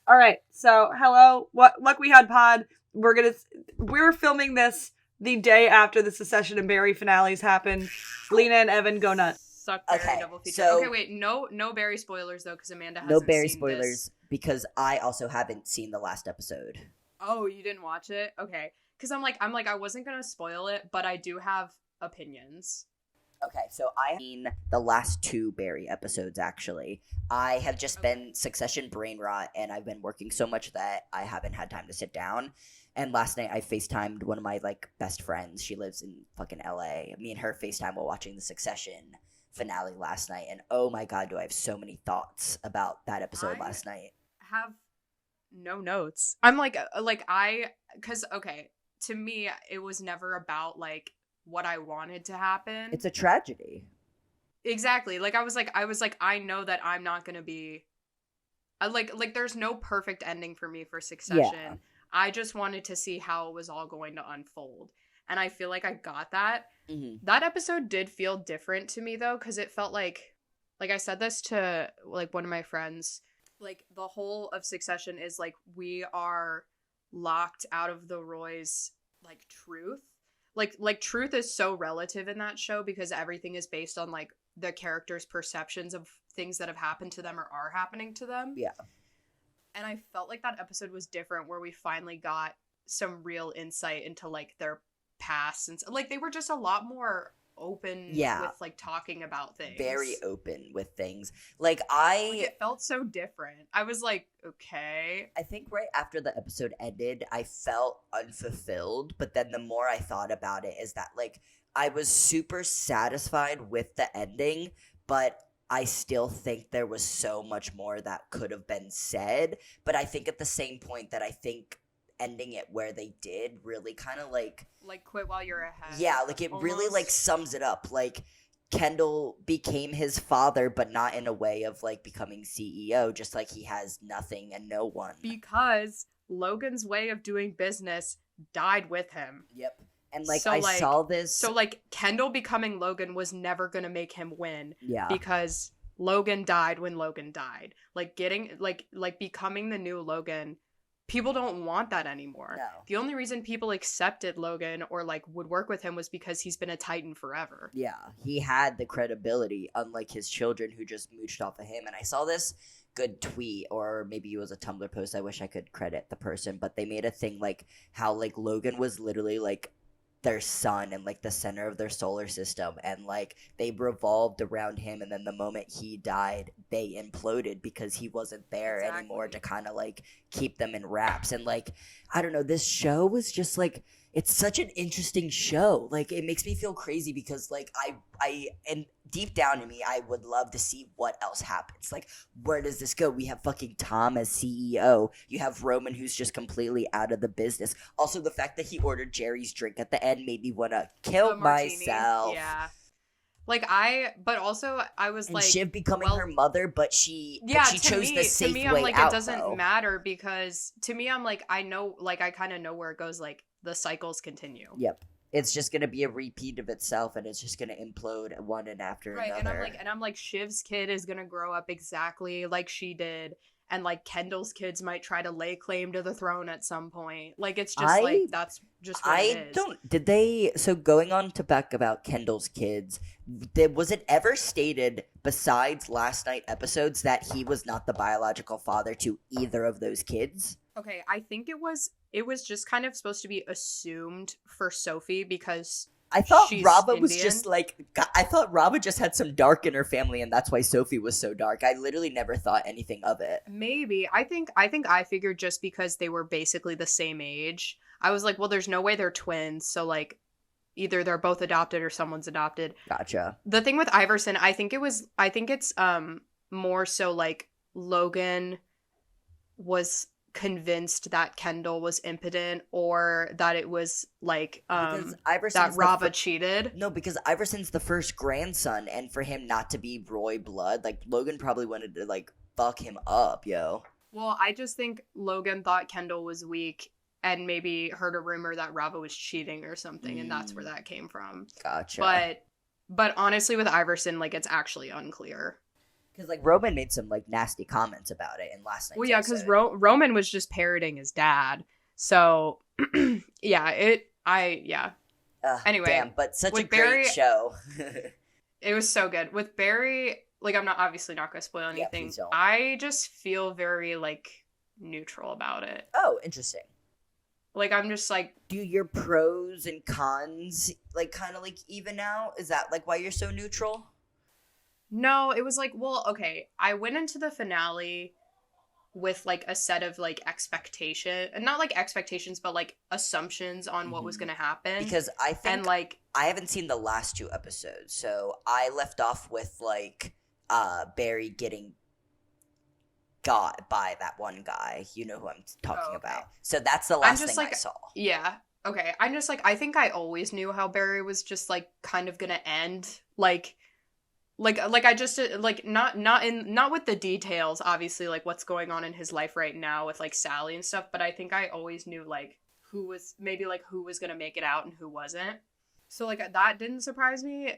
All right. So, hello. What Luck We Had Pod. We're filming this the day after the Secession and Barry finales happen. Lena and Evan go nuts. Suck Barry Okay, double feature. so- Okay, wait. No Barry spoilers though, because Amanda hasn't No Barry seen spoilers this. because I also haven't seen the last episode. Oh, you didn't watch it? Okay. Because I'm like, I wasn't gonna spoil it, but I do have opinions. Okay, so I have seen the last two Barry episodes, actually. I have just been Succession brain rot, and I've been working so much that I haven't had time to sit down. And last night, I FaceTimed one of my, best friends. She lives in fucking LA. Me and her FaceTime while watching the Succession finale last night. And oh my god, do I have so many thoughts about that episode last night. Have no notes. I'm because, okay, to me, it was never about, what I wanted to happen. It's a tragedy. Exactly. I was like, I know that I'm not gonna be there's no perfect ending for me for Succession. Yeah. I just wanted to see how it was all going to unfold. And I feel like I got that. Mm-hmm. That episode did feel different to me though, because it felt like I said this to one of my friends, the whole of Succession is we are locked out of the Roy's truth. Truth is so relative in that show because everything is based on the characters' perceptions of things that have happened to them or are happening to them. Yeah. And I felt like that episode was different where we finally got some real insight into their past and they were just a lot more open with talking about things. Very open with things. It felt so different. I was like, okay. I think right after the episode ended, I felt unfulfilled, but then the more I thought about it is that I was super satisfied with the ending, but I still think there was so much more that could have been said. But I think at the same point that I think ending it where they did really kind of quit while you're ahead. Yeah, it almost really sums it up. Kendall became his father, but not in a way of becoming CEO, just he has nothing and no one. Because Logan's way of doing business died with him. Yep. And I saw this. So Kendall becoming Logan was never gonna make him win. Yeah. Because Logan died when Logan died. Becoming the new Logan. People don't want that anymore. No. The only reason people accepted Logan or would work with him was because he's been a Titan forever. Yeah, he had the credibility, unlike his children who just mooched off of him. And I saw this good tweet, or maybe it was a Tumblr post. I wish I could credit the person, but they made a thing how Logan was literally their sun and the center of their solar system, and they revolved around him, and then the moment he died they imploded because he wasn't there anymore to kind of keep them in wraps. And I don't know, this show was just it's such an interesting show. It makes me feel crazy because I and deep down in me I would love to see what else happens. Where does this go? We have fucking Tom as CEO. You have Roman, who's just completely out of the business. Also, the fact that he ordered Jerry's drink at the end made me want to kill myself. Yeah. But also I was and Shiv becoming her mother, but she chose the safe way out. To me, I'm it doesn't matter because to me, I'm I know, I kind of know where it goes. The cycles continue. Yep. It's just going to be a repeat of itself, and it's just going to implode one and after another. And I'm Shiv's kid is going to grow up exactly like she did, and Kendall's kids might try to lay claim to the throne at some point. It's just that's just what it is. Did they, so going on to back about Kendall's kids, was it ever stated besides last night episodes that he was not the biological father to either of those kids? Okay, I think it was just kind of supposed to be assumed for Sophie because I thought Rava Indian. Was just I thought Rava just had some dark in her family, and that's why Sophie was so dark. I literally never thought anything of it. Maybe. I think I figured just because they were basically the same age. I was well, there's no way they're twins, so either they're both adopted or someone's adopted. Gotcha. The thing with Iverson, I think it's more so Logan was convinced that Kendall was impotent, or that it was that Rava cheated. No, because Iverson's the first grandson, and for him not to be Roy blood, Logan probably wanted to fuck him up, yo. Well, I just think Logan thought Kendall was weak and maybe heard a rumor that Rava was cheating or something, and that's where that came from. Gotcha. But honestly, with Iverson, it's actually unclear. Because like Roman made some like nasty comments about it in last night's Well, yeah, because episode. Roman was just parroting his dad. So, yeah, Anyway, damn, but such a with great Barry- show. it was so good. With Barry, like, I'm not obviously not going to spoil Yeah, anything. please don't. I just feel very, like, neutral about it. Oh, interesting. Like, I'm just like, Do your pros and cons like kind of like even out? Is that like why you're so neutral? no, it was like, well, okay, I went into the finale with like a set of like expectation, and not like expectations, but like assumptions on what was Mhm. going to happen. Because I think and like, I haven't seen the last 2 episodes, so I left off with like Barry getting got by that one guy. You know who I'm talking okay. about. So that's the last just thing like- I saw. yeah, okay, I'm just like, I think I always knew how Barry was just like kind of going to end. Like I just like not with the details, obviously, like what's going on in his life right now with like Sally and stuff, but I think I always knew like who was gonna make it out and who wasn't. So like that didn't surprise me,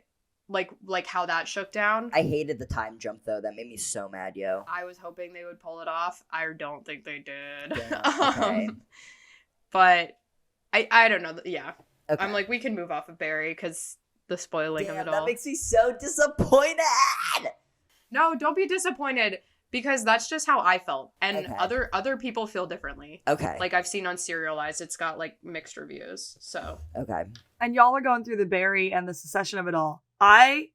like how that shook down. I hated the time jump though. That made me so mad, yo. I was hoping they would pull it off. I don't think they did. Damn, okay. But I don't know. Yeah, Okay. I'm like, we can move off of Barry because the spoiling Damn, of it that all. makes me so disappointed. No, don't be disappointed, because that's just how I felt, and Okay. other people feel differently. Okay. Like I've seen on Serialized, it's got like mixed reviews. So Okay. And y'all are going through the Barry and the secession of it all. My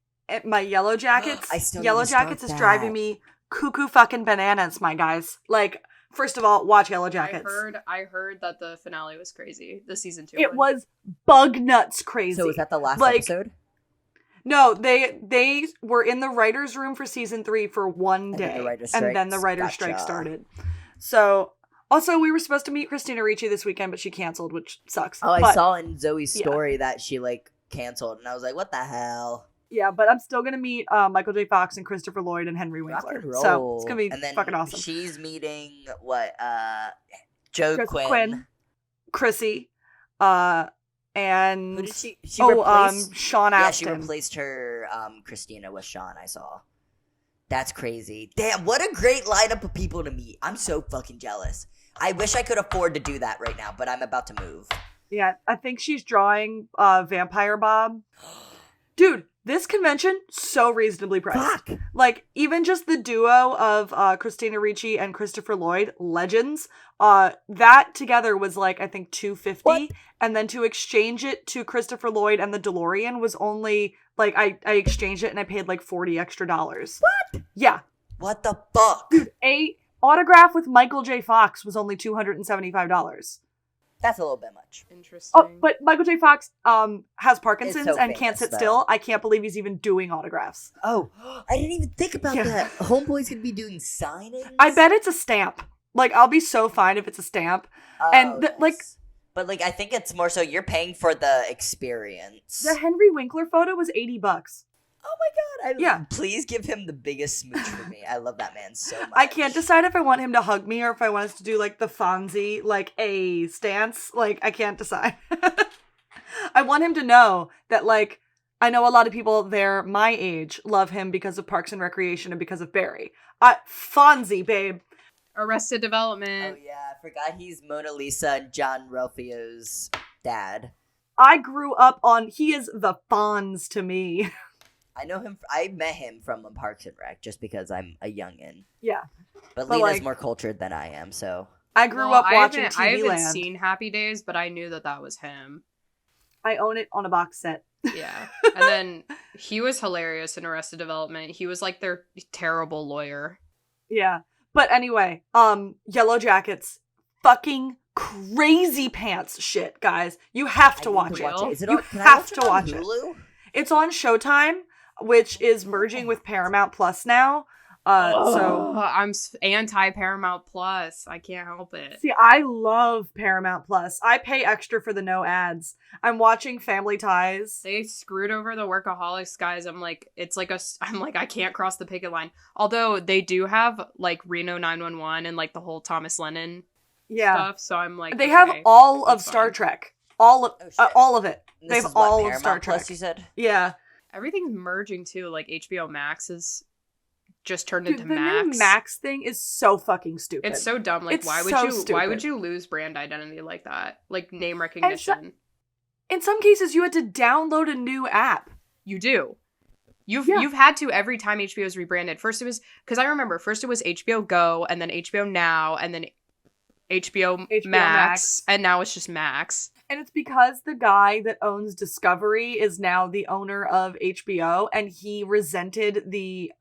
Yellow Jackets, I still need Yellow to start Jackets is that. driving me cuckoo fucking bananas, my guys. Like, first of all, watch Yellow I Jackets. heard that the finale was crazy. The season 2. It one. was bug nuts crazy. So was that the last Like, episode? No, they were in the writer's room for season 3 for one And day, then the writer's and then the strikes. writer's strike Gotcha. started. So, also, we were supposed to meet Christina Ricci this weekend, but she canceled, which sucks. Oh, I But- saw in Zoe's yeah. story that she like canceled, and I was like, "What the hell?" Yeah, but I'm still gonna meet Michael J. Fox and Christopher Lloyd and Henry Rock Winkler. and roll. So it's gonna be and then fucking awesome. She's meeting what? Joe Chris Quinn. Chrissy, and Who did she? She replaced. Sean Yeah, she Astin. replaced her Christina with Sean. I saw. That's crazy. Damn, what a great lineup of people to meet. I'm so fucking jealous. I wish I could afford to do that right now, but I'm about to move. Yeah, I think she's drawing Vampire Bob. Dude, this convention so reasonably priced. Fuck. Like, even just the duo of Christina Ricci and Christopher Lloyd, legends, that together was like, I think $250. What? And then to exchange it to Christopher Lloyd and the DeLorean was only, like, I exchanged it and I paid like $40 extra. What? Yeah. What the fuck? A autograph with Michael J. Fox was only $275. That's a little bit much. Interesting. Oh, but Michael J. Fox has Parkinson's so and can't famous, sit though. still. I can't believe he's even doing autographs. Oh, I didn't even think about Yeah. that. Homeboy's gonna be doing signings. I bet it's a stamp. Like, I'll be so fine if it's a stamp. and nice. like but like, I think it's more so you're paying for the experience. the Henry Winkler photo was $80. Oh my god! Yeah. Please give him the biggest smooch for me. I love that man so much. I can't decide if I want him to hug me or if I want us to do like the Fonzie, like a stance. Like, I can't decide. I want him to know that, like, I know a lot of people there my age love him because of Parks and Recreation and because of Barry. Fonzie, babe. Arrested Oh Development. yeah, I forgot he's Mona Lisa and John Ralphio's dad. I grew up on, he is the Fonz to me. I know him. I met him from Parks and Rec just because I'm a youngin. Yeah. But But, Lena's like- more cultured than I am, so I grew Well, up watching I TV haven't Land. seen Happy Days, but I knew that was him. I own it on a box set. Yeah. And then he was hilarious in Arrested Development. He was like their terrible lawyer. Yeah. But anyway, Yellow Jackets, fucking crazy pants shit, guys. You have to I need watch to it. Is it You on, can I have watch to it on watch it. Hulu? It's on Showtime, which is merging with Paramount Plus now. So I'm anti Paramount Plus. I can't help it. see, I love Paramount Plus. I pay extra for the no ads. I'm watching Family Ties. They screwed over the Workaholics guys. I'm like, I can't cross the picket line. Although they do have like Reno 911 and like the whole Thomas Lennon Yeah. stuff. So I'm like, They have okay, all of that's Star fine. Trek. Oh, shit. All of it. And They this have is what, all of Paramount Star Plus, Trek. you said? Yeah. Everything's merging too. Like HBO Max is just turned Dude, into the Max. new Max thing is so fucking stupid. It's so dumb. Like, It's why so would stupid. you lose brand identity like that? Like, name recognition. In some cases, you had to download a new app. You do. You've Yeah. you've had to every time HBO's rebranded. First it was, because I remember, first it was HBO Go, and then HBO Now, and then HBO Max, and now it's just Max. And it's because the guy that owns Discovery is now the owner of HBO, and he resented the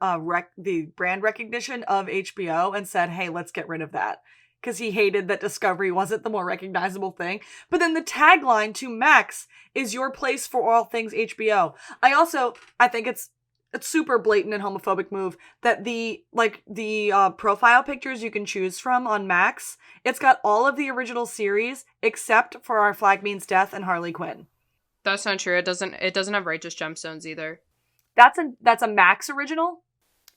brand recognition of HBO and said, "Hey, let's get rid of that." Because he hated that Discovery wasn't the more recognizable thing. But then the tagline to Max is your place for all things HBO. I think it's super blatant and homophobic move that the profile pictures you can choose from on Max, it's got all of the original series except for Our Flag Means Death and Harley Quinn. That's not true. It doesn't have Righteous Gemstones either. That's a Max original?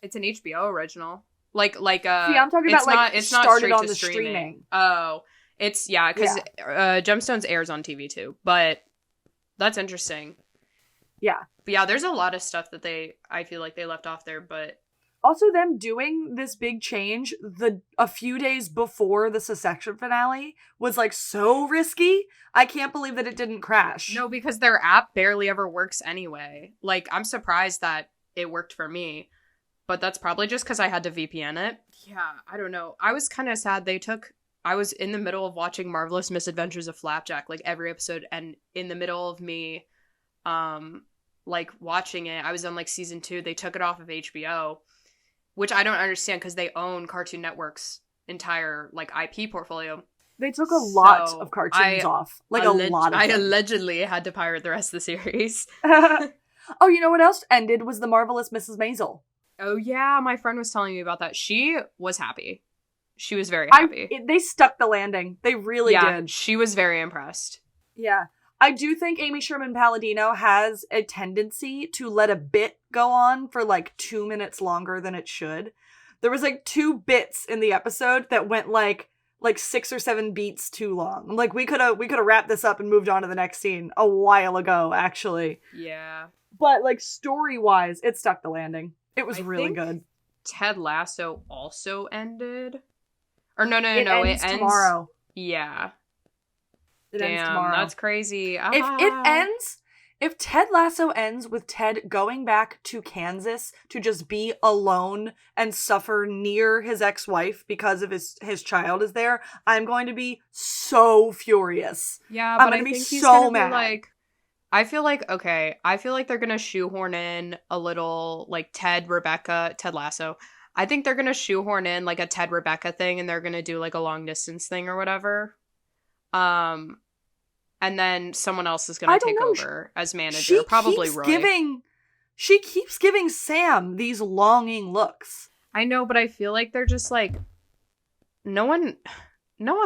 It's an HBO original. Like See, I'm talking about it's started not straight on to the streaming. streaming. Oh, it's because Gemstones airs on TV too. But that's interesting. Yeah. But yeah, there's a lot of stuff that I feel like they left off there, but also them doing this big change a few days before the Succession finale was like so risky. I can't believe that it didn't crash. no, because their app barely ever works anyway. Like, I'm surprised that it worked for me, but that's probably just because I had to VPN it. Yeah, I don't know. I was kind of sad I was in the middle of watching Marvelous Misadventures of Flapjack, like every episode, and in the middle of me like watching it, I was on like season 2. They took it off of HBO, which I don't understand because they own Cartoon Network's entire like IP portfolio. They took a lot of cartoons off. Like a lot of them. I allegedly had to pirate the rest of the series. Oh, you know what else ended was The Marvelous Mrs. Maisel. Oh yeah, my friend was telling me about that. She was happy. She was very happy. They stuck the landing. They really did. She was very impressed. Yeah. I do think Amy Sherman Palladino has a tendency to let a bit go on for like 2 minutes longer than it should. There was like 2 bits in the episode that went like 6 or 7 beats too long. Like we could have wrapped this up and moved on to the next scene a while ago, actually. Yeah. But like story-wise, it stuck the landing. It was really good. Ted Lasso also ended. Or no, it ends tomorrow. Yeah. It ends tomorrow. That's crazy. If Ted Lasso ends with Ted going back to Kansas to just be alone and suffer near his ex-wife because of his child is there, I'm going to be so furious. Yeah, I'm but going to be he's so gonna mad. Be like, I feel like they're gonna shoehorn in a little like Ted Lasso. I think they're gonna shoehorn in like a Ted Rebecca thing, and they're gonna do like a long distance thing or whatever. And then someone else is gonna take over as manager, probably Roy. She keeps giving Sam these longing looks. I know, but I feel like they're just like no one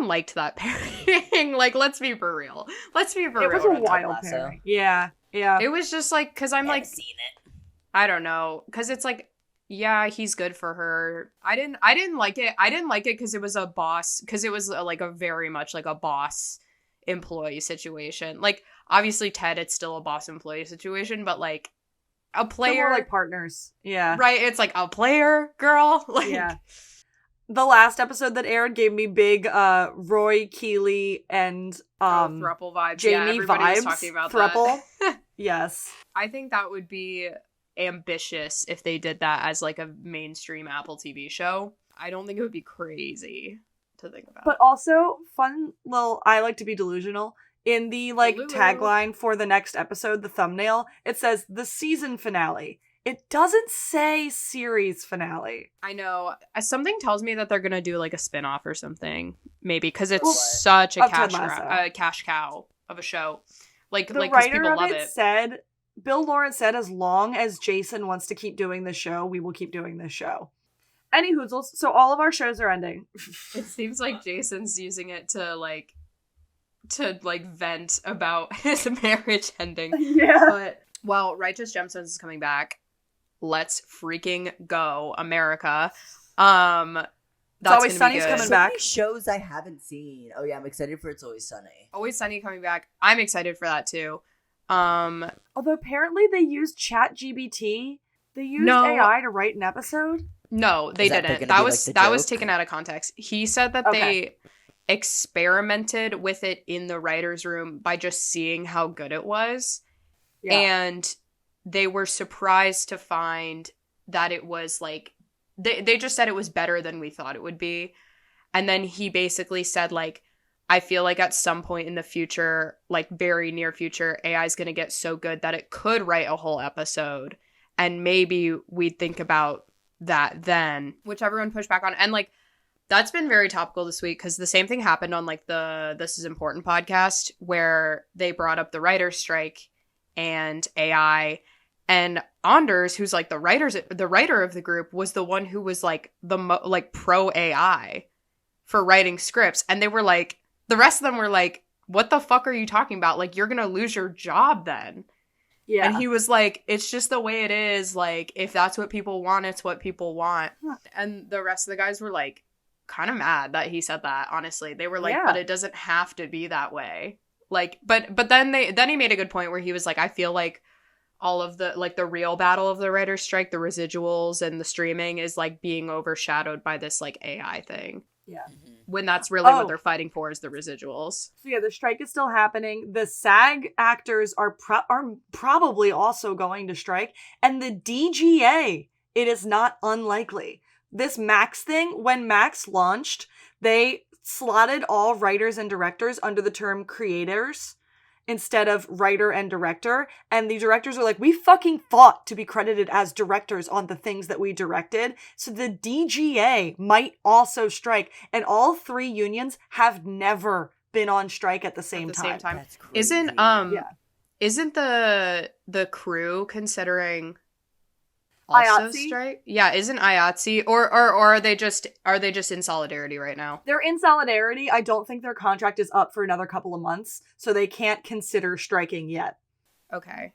liked that pairing. Like, let's be for real. It was a wild pairing. Yeah. It was just like, because I'm like, seen it. I don't know, because it's like, yeah, he's good for her. I didn't like it. I didn't like it because it was a boss, because it was like a very much like a boss employee situation. Like, obviously Ted, it's still a boss employee situation, but like a player, so more like partners. Yeah. Right. It's like a player girl. Like, yeah. The last episode that aired gave me big Roy, Keeley, and throuple vibes. Jamie everybody vibes. Was talking about throuple. That. Yes. I think that would be ambitious if they did that as like a mainstream Apple TV show. I don't think it would be crazy to think about. But also, fun little, I like to be delusional. In the like tagline for the next episode, the thumbnail, it says the season finale. It doesn't say series finale. I know. Something tells me that they're going to do like a spin-off or something. Maybe because it's such a cash cow of a show. Like, the like writer people of love it said, Bill Lawrence said, as long as Jason wants to keep doing this show, we will keep doing this show. Any hoozles. So all of our shows are ending. It seems like Jason's using it to vent about his marriage ending. Yeah. But, well, Righteous Gemstones is coming back. Let's freaking go, America. It's Always Sunny's coming back. So many shows I haven't seen. Oh yeah, I'm excited for It's Always Sunny. Always Sunny coming back. I'm excited for that too. Although apparently they used ChatGPT. They used AI to write an episode. No, they Is that they're didn't. gonna That be, was like, the that was joke? taken out of context. He said that they experimented with it in the writer's room by just seeing how good it was. Yeah. And they were surprised to find that it was like they just said it was better than we thought it would be. And then he basically said, like, I feel like at some point in the future, like very near future, AI is going to get so good that it could write a whole episode. And maybe we'd think about that then, which everyone pushed back on. And like, that's been very topical this week because the same thing happened on like the This Is Important podcast where they brought up the writer's strike and AI. And Anders, who's like the writer of the group, was the one who was like like pro AI for writing scripts. And they were like, the rest of them were like, what the fuck are you talking about? Like, you're gonna lose your job then. Yeah. And he was like, it's just the way it is. Like, if that's what people want, it's what people want. And the rest of the guys were like, kind of mad that he said that, honestly. They were like, Yeah. but it doesn't have to be that way. Like, but then he made a good point where he was like, I feel like all of the, like, the real battle of the writer's strike, the residuals and the streaming is like being overshadowed by this like AI thing. Yeah. When that's really what Oh. they're fighting for is the residuals. So yeah, the strike is still happening. The SAG actors are probably also going to strike, and the DGA. It is not unlikely. This Max thing, when Max launched, they slotted all writers and directors under the term creators instead of writer and director. And the directors are like, we fucking fought to be credited as directors on the things that we directed. So the DGA might also strike. And all three unions have never been on strike at the same time. That's crazy. Isn't the crew considering also IATSE? strike? Yeah, isn't IATSE or are they just in solidarity right now? They're in solidarity. I don't think their contract is up for another couple of months, so they can't consider striking yet. Okay.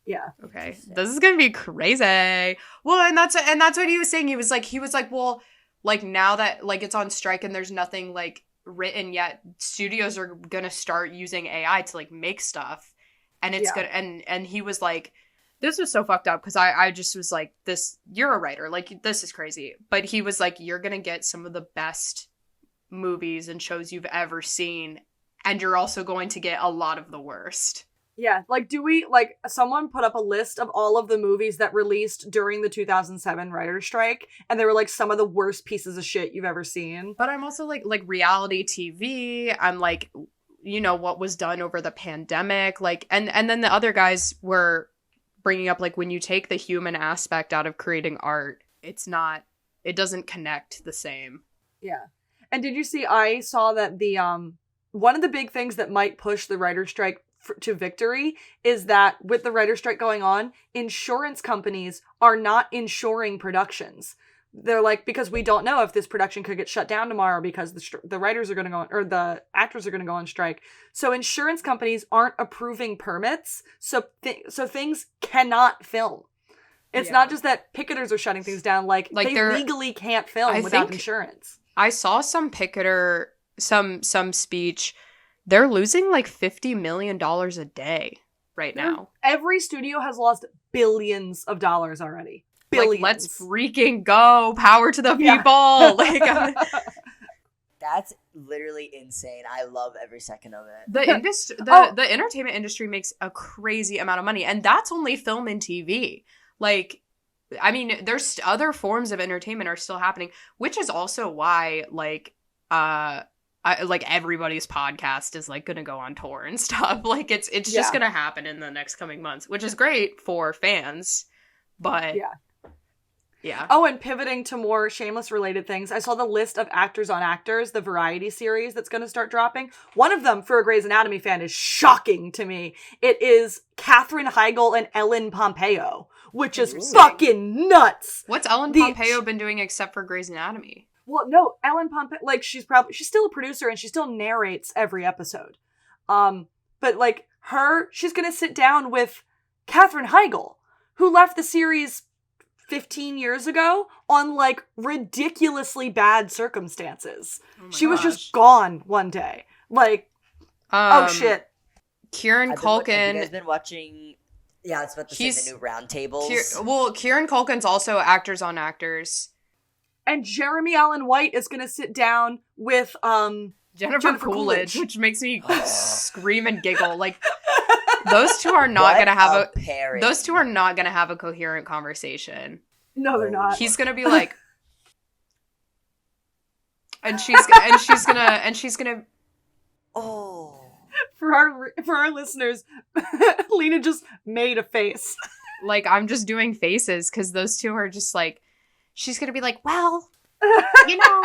Yeah. Okay. Interesting. This is gonna be crazy. Well, and that's what he was saying. He was like, well, like now that like it's on strike and there's nothing like written yet, studios are gonna start using AI to like make stuff, and it's gonna and he was like, this was so fucked up because I just was like, this, you're a writer, like this is crazy. But he was like, you're gonna get some of the best movies and shows you've ever seen, and you're also going to get a lot of the worst. Yeah, like, someone put up a list of all of the movies that released during the 2007 writer's strike, and they were, like, some of the worst pieces of shit you've ever seen. But I'm also, like reality TV, I'm, like, you know, what was done over the pandemic, like, and then the other guys were bringing up, like, when you take the human aspect out of creating art, it doesn't connect the same. Yeah. And did you see, I saw that the, one of the big things that might push the writer's strike to victory is that with the writer's strike going on, insurance companies are not insuring productions. They're like, because we don't know if this production could get shut down tomorrow because the writers are going to go on, or the actors are going to go on strike. So insurance companies aren't approving permits. So things cannot film. It's not just that picketers are shutting things down. Like they legally can't film without insurance. I saw some picketer, some speech. They're losing like $50 million a day right now. Every studio has lost billions of dollars already. Billions. Like, let's freaking go. Power to the people. Like, that's literally insane. I love every second of it. The entertainment industry makes a crazy amount of money, and that's only film and TV. Like, I mean, there's other forms of entertainment are still happening, which is also why, like, everybody's podcast is like gonna go on tour and stuff. Like, it's just gonna happen in the next coming months, which is great for fans. But yeah. Oh, and pivoting to more Shameless related things, I saw the list of Actors on Actors, the variety series that's going to start dropping. One of them, for a Grey's Anatomy fan, is shocking to me. It is Katherine Heigl and Ellen Pompeo, which is fucking nuts. What's Ellen Pompeo been doing except for Grey's Anatomy? Well, no, Ellen Pompeo, like, she's still a producer and she still narrates every episode. But like she's going to sit down with Katherine Heigl, who left the series 15 years ago on like ridiculously bad circumstances. She was just gone one day. Like, oh shit. Kieran Culkin. Have you guys been watching? Yeah, I was about to say the new Round Table. Kieran Culkin's also Actors on Actors. And Jeremy Allen White is going to sit down with Jennifer Coolidge, which makes me scream and giggle. Like, those two are not going to have pairing. Those two are not going to have a coherent conversation. No, they're not. He's going to be like, and she's gonna. Oh. For our listeners, Lena just made a face. Like, I'm just doing faces because those two are just like, she's gonna be like, well, you know.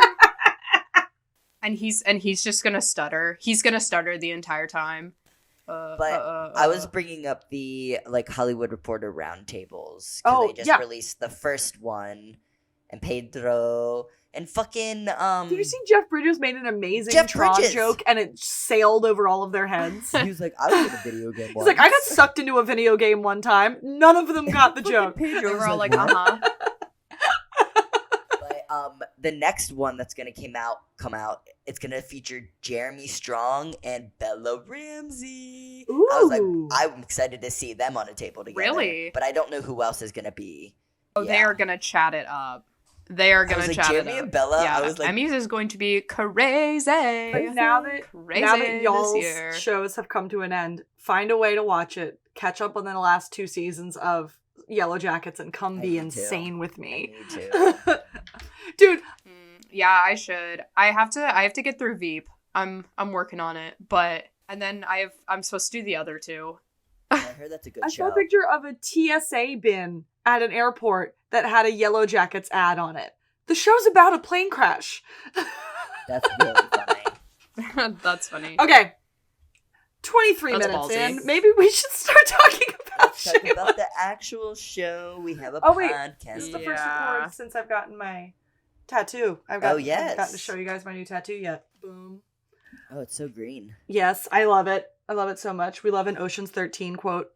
And he's just gonna stutter. He's gonna stutter the entire time. I was bringing up the like Hollywood Reporter roundtables. Oh, they just released the first one, and Pedro and fucking Did you see Jeff Bridges made an amazing Tron joke and it sailed over all of their heads? He was like, I was in a video game once. He's like, I got sucked into a video game one time. None of them got the joke. They were all like, uh-huh. But the next one that's gonna come out, it's gonna feature Jeremy Strong and Bella Ramsey. Ooh. I was like, I'm excited to see them on a table together. Really? But I don't know who else is gonna be. Oh, they are gonna chat it up. They are gonna chat Jeremy it up. and Bella. Yeah, I was like, Emmys is going to be crazy. But now that y'all's year. shows have come to an end, find a way to watch it. Catch up on the last 2 seasons of Yellow Jackets and come be insane with me. Me too. Dude. Yeah, I should. I have to get through Veep. I'm working on it, and then I'm supposed to do the other two. I heard that's a good show. I saw a picture of a TSA bin at an airport that had a Yellow Jackets ad on it. The show's about a plane crash. That's really funny. That's funny. Okay. 23 That's minutes ballsy. in. Maybe we should start talking about Let's talk about the actual show. We have a podcast. This is the first record since I've gotten my tattoo. I've gotten to show you guys my new tattoo yet. Boom. Oh, it's so green. Yes, I love it. I love it so much. We love an Ocean's 13 quote.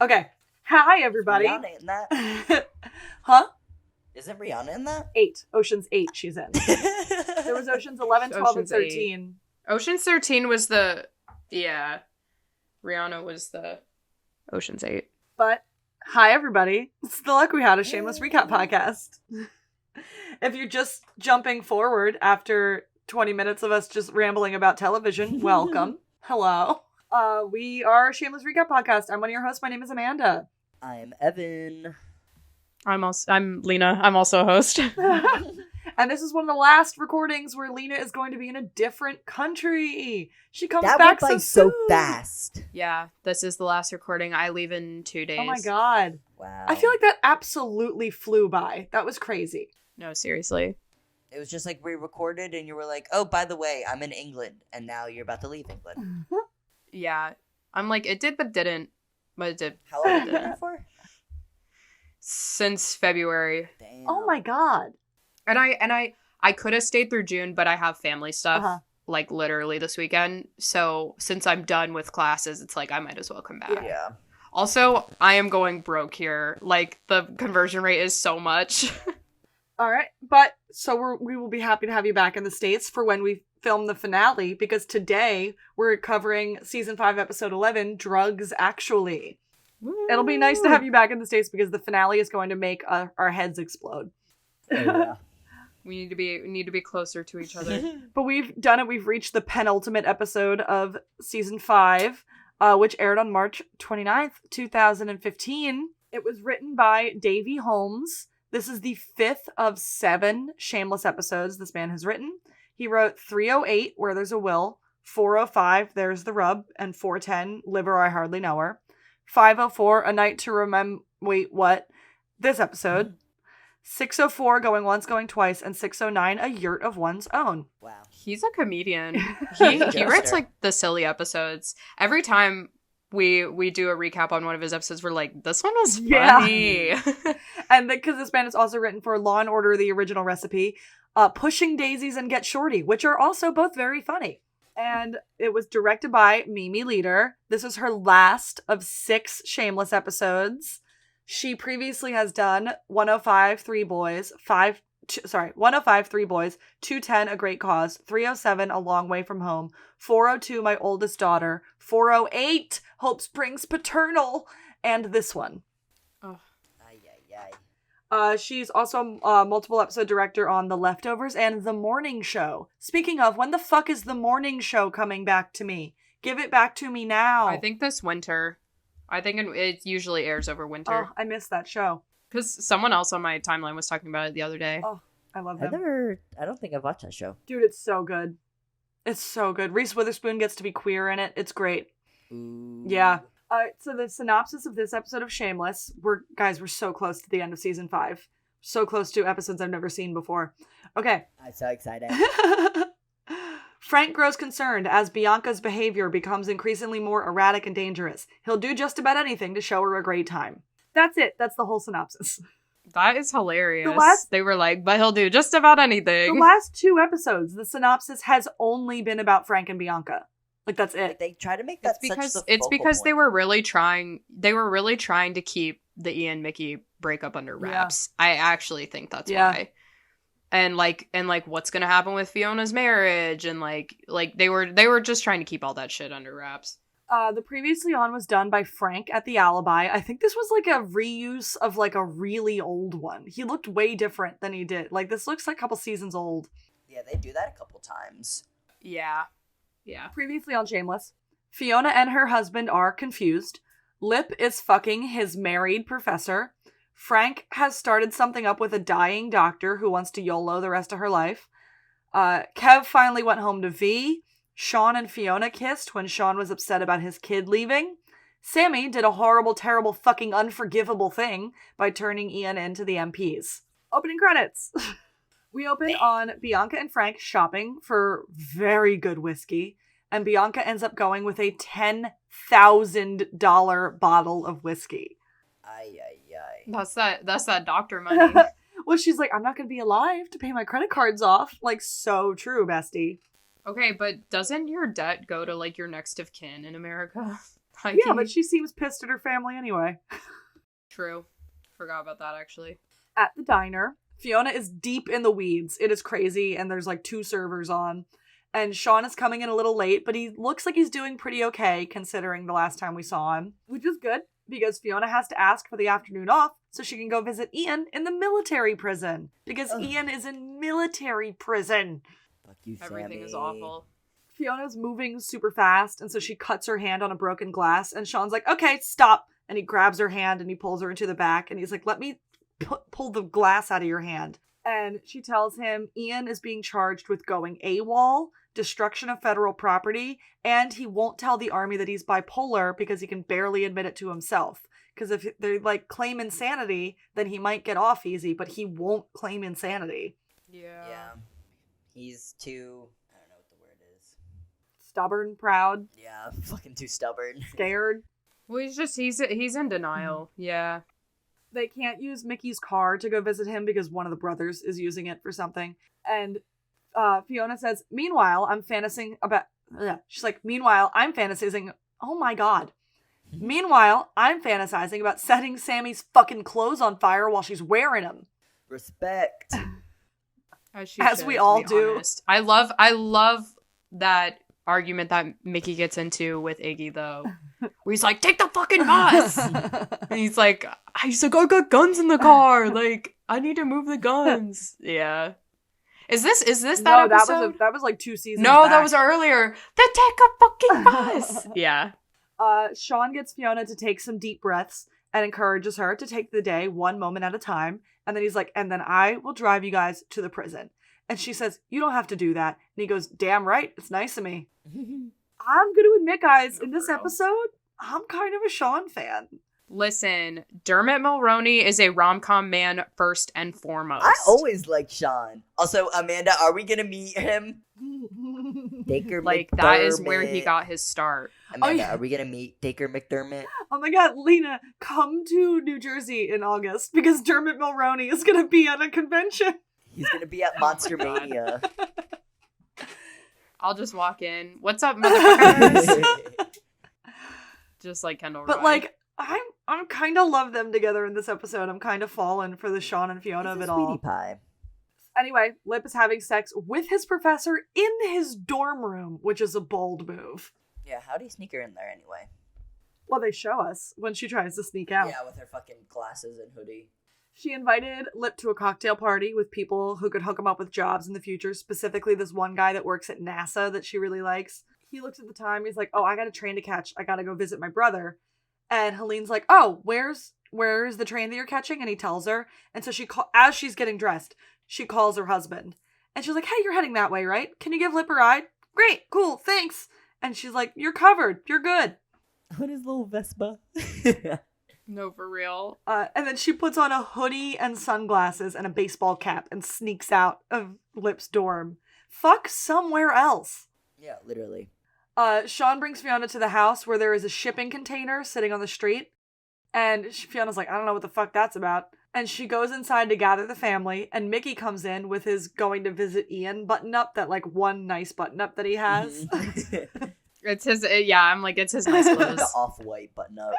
Okay. Hi, everybody. Rihanna in that? Huh? Isn't Rihanna in that? 8. Ocean's 8 she's in. There was Ocean's 11, 12, Ocean's and 13. 8. Ocean's 13 was the... Yeah. Rihanna was the Ocean's 8. But, hi, everybody. It's the Luck We Had, a shameless recap podcast. If you're just jumping forward after 20 minutes of us just rambling about television, welcome. Hello. We are a shameless recap podcast. I'm one of your hosts. My name is Amanda. I'm Evan. I'm Lena. I'm also a host. And this is one of the last recordings where Lena is going to be in a different country. She comes that back went by so fast. Yeah, this is the last recording. I leave in 2 days. Oh my god. Wow. I feel like that absolutely flew by. That was crazy. No, seriously. It was just like we recorded and you were like, oh, by the way, I'm in England. And now you're about to leave England. Yeah. I'm like, it did but didn't. But it did. How long have you been there for? Since February. Damn. Oh my god. And I could have stayed through June, but I have family stuff like literally this weekend. So since I'm done with classes, it's like I might as well come back. Yeah. Also, I am going broke here. Like the conversion rate is so much. All right. But so we will be happy to have you back in the States for when we film the finale, because today we're covering season 5, episode 11, Drugs Actually. Woo. It'll be nice to have you back in the States because the finale is going to make our heads explode. Oh, yeah. We need to be closer to each other. But we've done it. We've reached the penultimate episode of season 5, which aired on March 29th, 2015. It was written by Davey Holmes. This is the 5th of 7 Shameless episodes this man has written. He wrote 308, Where There's a Will, 405, There's the Rub, and 410, Live or I Hardly Know Her. 504, A Night to Remember... Wait, what? This episode. 604, Going Once, Going Twice, and 609, A Yurt of One's Own. Wow. He's a comedian. He writes like the silly episodes. Every time we do a recap on one of his episodes, we're like, this one was funny. Yeah. And because this man is also written for Law and Order, The Original Recipe, Pushing Daisies, and Get Shorty, which are also both very funny. And it was directed by Mimi Leader. This is her last of 6 Shameless episodes. She previously has done 105, 3 Boys, 105, 3 Boys, 210, A Great Cause, 307, A Long Way From Home, 402, My Oldest Daughter, 408, Hope Springs Paternal, and this one. Oh. She's also a multiple episode director on The Leftovers and The Morning Show. Speaking of, when the fuck is The Morning Show coming back to me? Give it back to me now. I think this winter. I think it usually airs over winter. Oh, I missed that show. Because someone else on my timeline was talking about it the other day. Oh, I love them. I don't think I've watched that show. Dude, it's so good. It's so good. Reese Witherspoon gets to be queer in it. It's great. Ooh. Yeah. So the synopsis of this episode of Shameless, we're so close to the end of season 5. So close to episodes I've never seen before. Okay. I'm so excited. Frank grows concerned as Bianca's behavior becomes increasingly more erratic and dangerous. He'll do just about anything to show her a great time. That's it. That's the whole synopsis. That is hilarious. They were like, but he'll do just about anything. The last 2 episodes, the synopsis has only been about Frank and Bianca. Like, that's it. They try to make that it's because they were really trying to keep the Ian Mickey breakup under wraps. Yeah. I actually think that's why. And what's gonna happen with Fiona's marriage, and like they were just trying to keep all that shit under wraps. The Previously On was done by Frank at The Alibi. I think this was like a reuse of like a really old one. He looked way different than he did. Like, this looks like a couple seasons old. Yeah, they do that a couple times. Yeah. Previously on Shameless, Fiona and her husband are confused. Lip is fucking his married professor. Frank has started something up with a dying doctor who wants to YOLO the rest of her life. Kev finally went home to V. Sean and Fiona kissed when Sean was upset about his kid leaving. Sammy did a horrible, terrible, fucking unforgivable thing by turning Ian into the MPs. Opening credits. We open on Bianca and Frank shopping for very good whiskey, and Bianca ends up going with a $10,000 bottle of whiskey. Ay. That's that doctor money. Well, she's like, I'm not going to be alive to pay my credit cards off. Like, so true, bestie. Okay, but doesn't your debt go to, like, your next of kin in America? Yeah, but she seems pissed at her family anyway. True. Forgot about that, actually. At the diner, Fiona is deep in the weeds. It is crazy, and there's, like, 2 servers on. And Sean is coming in a little late, but he looks like he's doing pretty okay, considering the last time we saw him. Which is good, because Fiona has to ask for the afternoon off so she can go visit Ian in the military prison. Because Ian is in military prison. Fuck you, Sammy. Everything is awful. Fiona's moving super fast, and so she cuts her hand on a broken glass, and Sean's like, okay, stop. And he grabs her hand, and he pulls her into the back, and he's like, let me pull the glass out of your hand. And she tells him Ian is being charged with going AWOL, destruction of federal property, and he won't tell the army that he's bipolar because he can barely admit it to himself. Because if they, like, claim insanity, then he might get off easy, but he won't claim insanity. Yeah. He's too... I don't know what the word is. Stubborn, proud. Yeah, fucking too stubborn. Scared. Well, he's in denial. Yeah. They can't use Mickey's car to go visit him because one of the brothers is using it for something. And Fiona says, meanwhile, I'm fantasizing about... She's like, meanwhile, I'm fantasizing... Oh my god. Meanwhile, I'm fantasizing about setting Sammy's fucking clothes on fire while she's wearing them. Respect. As we all do. Honest. I love that argument that Mickey gets into with Iggy, though. Where he's like, take the fucking bus! And he's like, I got guns in the car! Like, I need to move the guns. Yeah. Is this that episode? That was like 2 seasons No, back. that was earlier. Then take a fucking bus! Yeah. Sean gets Fiona to take some deep breaths and encourages her to take the day 1 moment at a time. And then he's like, and then I will drive you guys to the prison. And she says, you don't have to do that. And he goes, damn right. It's nice of me. I'm going to admit, guys, in this episode, I'm kind of a Sean fan. Listen, Dermot Mulroney is a rom-com man first and foremost. I always liked Sean. Also, Amanda, are we going to meet him? Dacre like, McDermott. that is where he got his start. Amanda, are we going to meet Dacre McDermott? Oh my god, Lena, come to New Jersey in August because Dermot Mulroney is going to be at a convention. He's going to be at Monster Mania. I'll just walk in. What's up, motherfuckers? Just like Kendall Roy. But like, I'm kind of love them together in this episode. I'm kind of fallen for the Sean and Fiona of it all. Sweetie pie. Anyway, Lip is having sex with his professor in his dorm room, which is a bold move. Yeah, how'd he sneak her in there anyway? Well, they show us when she tries to sneak out. Yeah, with her fucking glasses and hoodie. She invited Lip to a cocktail party with people who could hook him up with jobs in the future, specifically this one guy that works at NASA that she really likes. He looks at the time, he's like, oh, I got a train to catch. I gotta go visit my brother. And Helene's like, oh, where's the train that you're catching? And he tells her. And so as she's getting dressed, she calls her husband. And she's like, hey, you're heading that way, right? Can you give Lip a ride? Great, cool, thanks. And she's like, you're covered. You're good. What is little Vespa? No, for real. And then she puts on a hoodie and sunglasses and a baseball cap and sneaks out of Lip's dorm. Fuck somewhere else. Yeah, literally. Sean brings Fiona to the house where there is a shipping container sitting on the street. And Fiona's like, I don't know what the fuck that's about. And she goes inside to gather the family. And Mickey comes in with his going to visit Ian button up, that like one nice button up that he has. It's his, I'm like, it's his nice clothes. The off-white button up.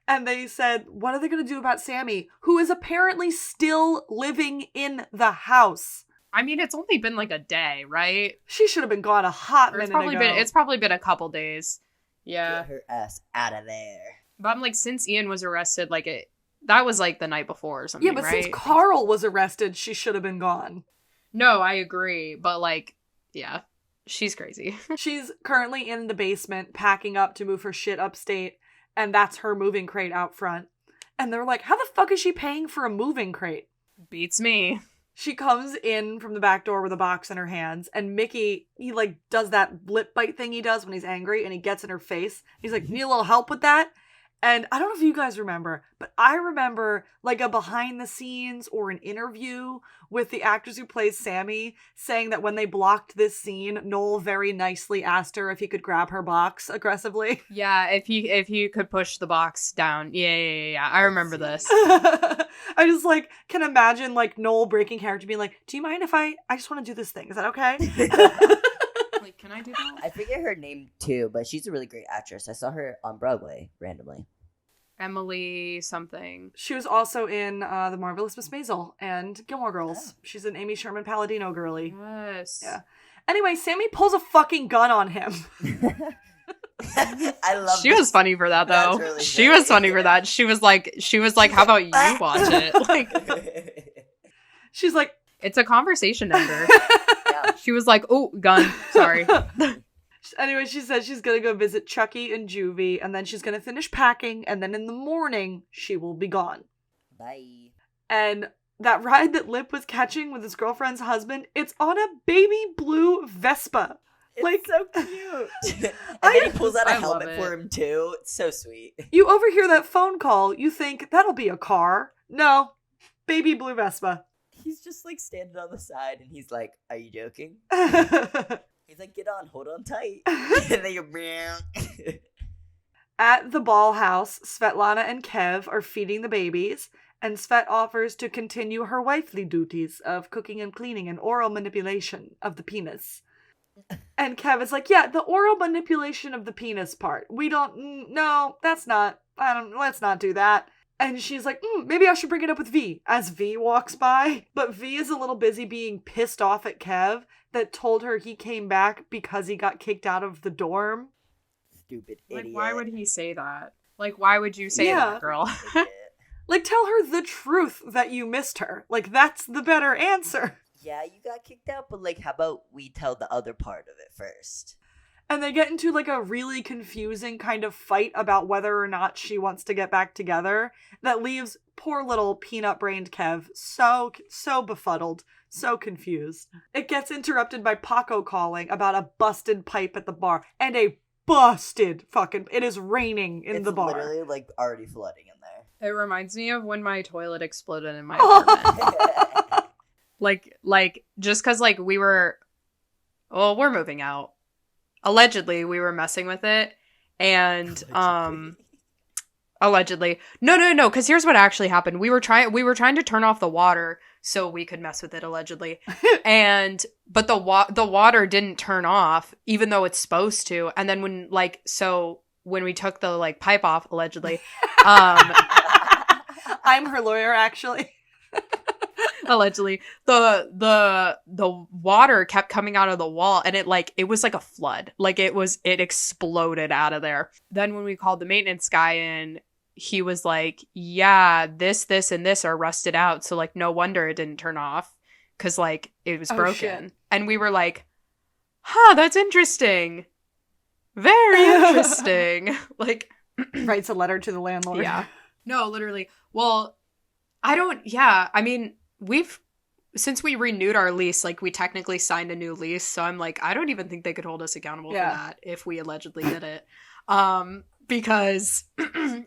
And they said, what are they going to do about Sammy, who is apparently still living in the house? I mean, it's only been like a day, right? She should have been gone a hot minute ago. It's probably been a couple days. Yeah. Get her ass out of there. But I'm like, since Ian was arrested, that was like the night before or something, yeah, but right? since Carl was arrested, she should have been gone. No, I agree. But like, yeah, she's crazy. She's currently in the basement packing up to move her shit upstate. And that's her moving crate out front. And they're like, how the fuck is she paying for a moving crate? Beats me. She comes in from the back door with a box in her hands. And Mickey, he like does that lip bite thing he does when he's angry. And he gets in her face. He's like, need a little help with that? And I don't know if you guys remember, but I remember like a behind the scenes or an interview with the actress who plays Sammy saying that when they blocked this scene, Noel very nicely asked her if he could grab her box aggressively. Yeah, if he could push the box down. Yeah. I remember this. I just like can imagine like Noel breaking character being like, do you mind if I just want to do this thing? Is that okay? Like, can I do that? I forget her name too, but she's a really great actress. I saw her on Broadway randomly. Emily something. She was also in The Marvelous Miss Maisel and Gilmore Girls. Oh. She's an Amy Sherman Palladino girly. Yes. Yeah. Anyway, Sammy pulls a fucking gun on him. I love She was funny for that though. Really she was funny for that. She was like, how about you watch it? Like, she's like, it's a conversation ender. Yeah. She was like, oh, gun. Sorry. Anyway, she said she's gonna go visit Chucky and Juvie, and then she's gonna finish packing, and then in the morning, she will be gone. Bye. And that ride that Lip was catching with his girlfriend's husband, it's on a baby blue Vespa. It's like, so cute. And then he pulls out a I love helmet it. for him too. It's so sweet. You overhear that phone call, you think, that'll be a car. No, baby blue Vespa. He's just like standing on the side and he's like, are you joking? He's like, get on, hold on tight. And then you're At the ball house, Svetlana and Kev are feeding the babies, and Svet offers to continue her wifely duties of cooking and cleaning and oral manipulation of the penis. And Kev is like, yeah, the oral manipulation of the penis part. We don't, no, let's not do that. And she's like, maybe I should bring it up with V, as V walks by. But V is a little busy being pissed off at Kev that told her he came back because he got kicked out of the dorm. Stupid Like, idiot. why would he say that? Like, why would you say Yeah. that, girl? Like, tell her the truth that you missed her. Like, that's the better answer. Yeah, you got kicked out, but like, how about we tell the other part of it first? And they get into like a really confusing kind of fight about whether or not she wants to get back together that leaves poor little peanut-brained Kev so befuddled, so confused. It gets interrupted by Paco calling about a busted pipe at the bar. And a busted fucking... It is raining in the bar. It's literally like already flooding in there. It reminds me of when my toilet exploded in my apartment. like, just because, like, we're moving out. Allegedly, we were messing with it, and, allegedly. No, because here's what actually happened. We were trying to turn off the water so we could mess with it, allegedly. But the water didn't turn off, even though it's supposed to, and then when we took the, like, pipe off, allegedly, I'm her lawyer, actually. allegedly, the water kept coming out of the wall, and it was like a flood. Like, it exploded out of there. Then when we called the maintenance guy in, he was like, yeah, this, and this are rusted out. So, like, no wonder it didn't turn off because, like, it was broken. Shit. And we were like, huh, that's interesting. Very interesting. Like, Writes a letter to the landlord. yeah. No, literally. Well, I mean, since we renewed our lease, like, we technically signed a new lease. So I'm like, I don't even think they could hold us accountable for that if we allegedly did it. Because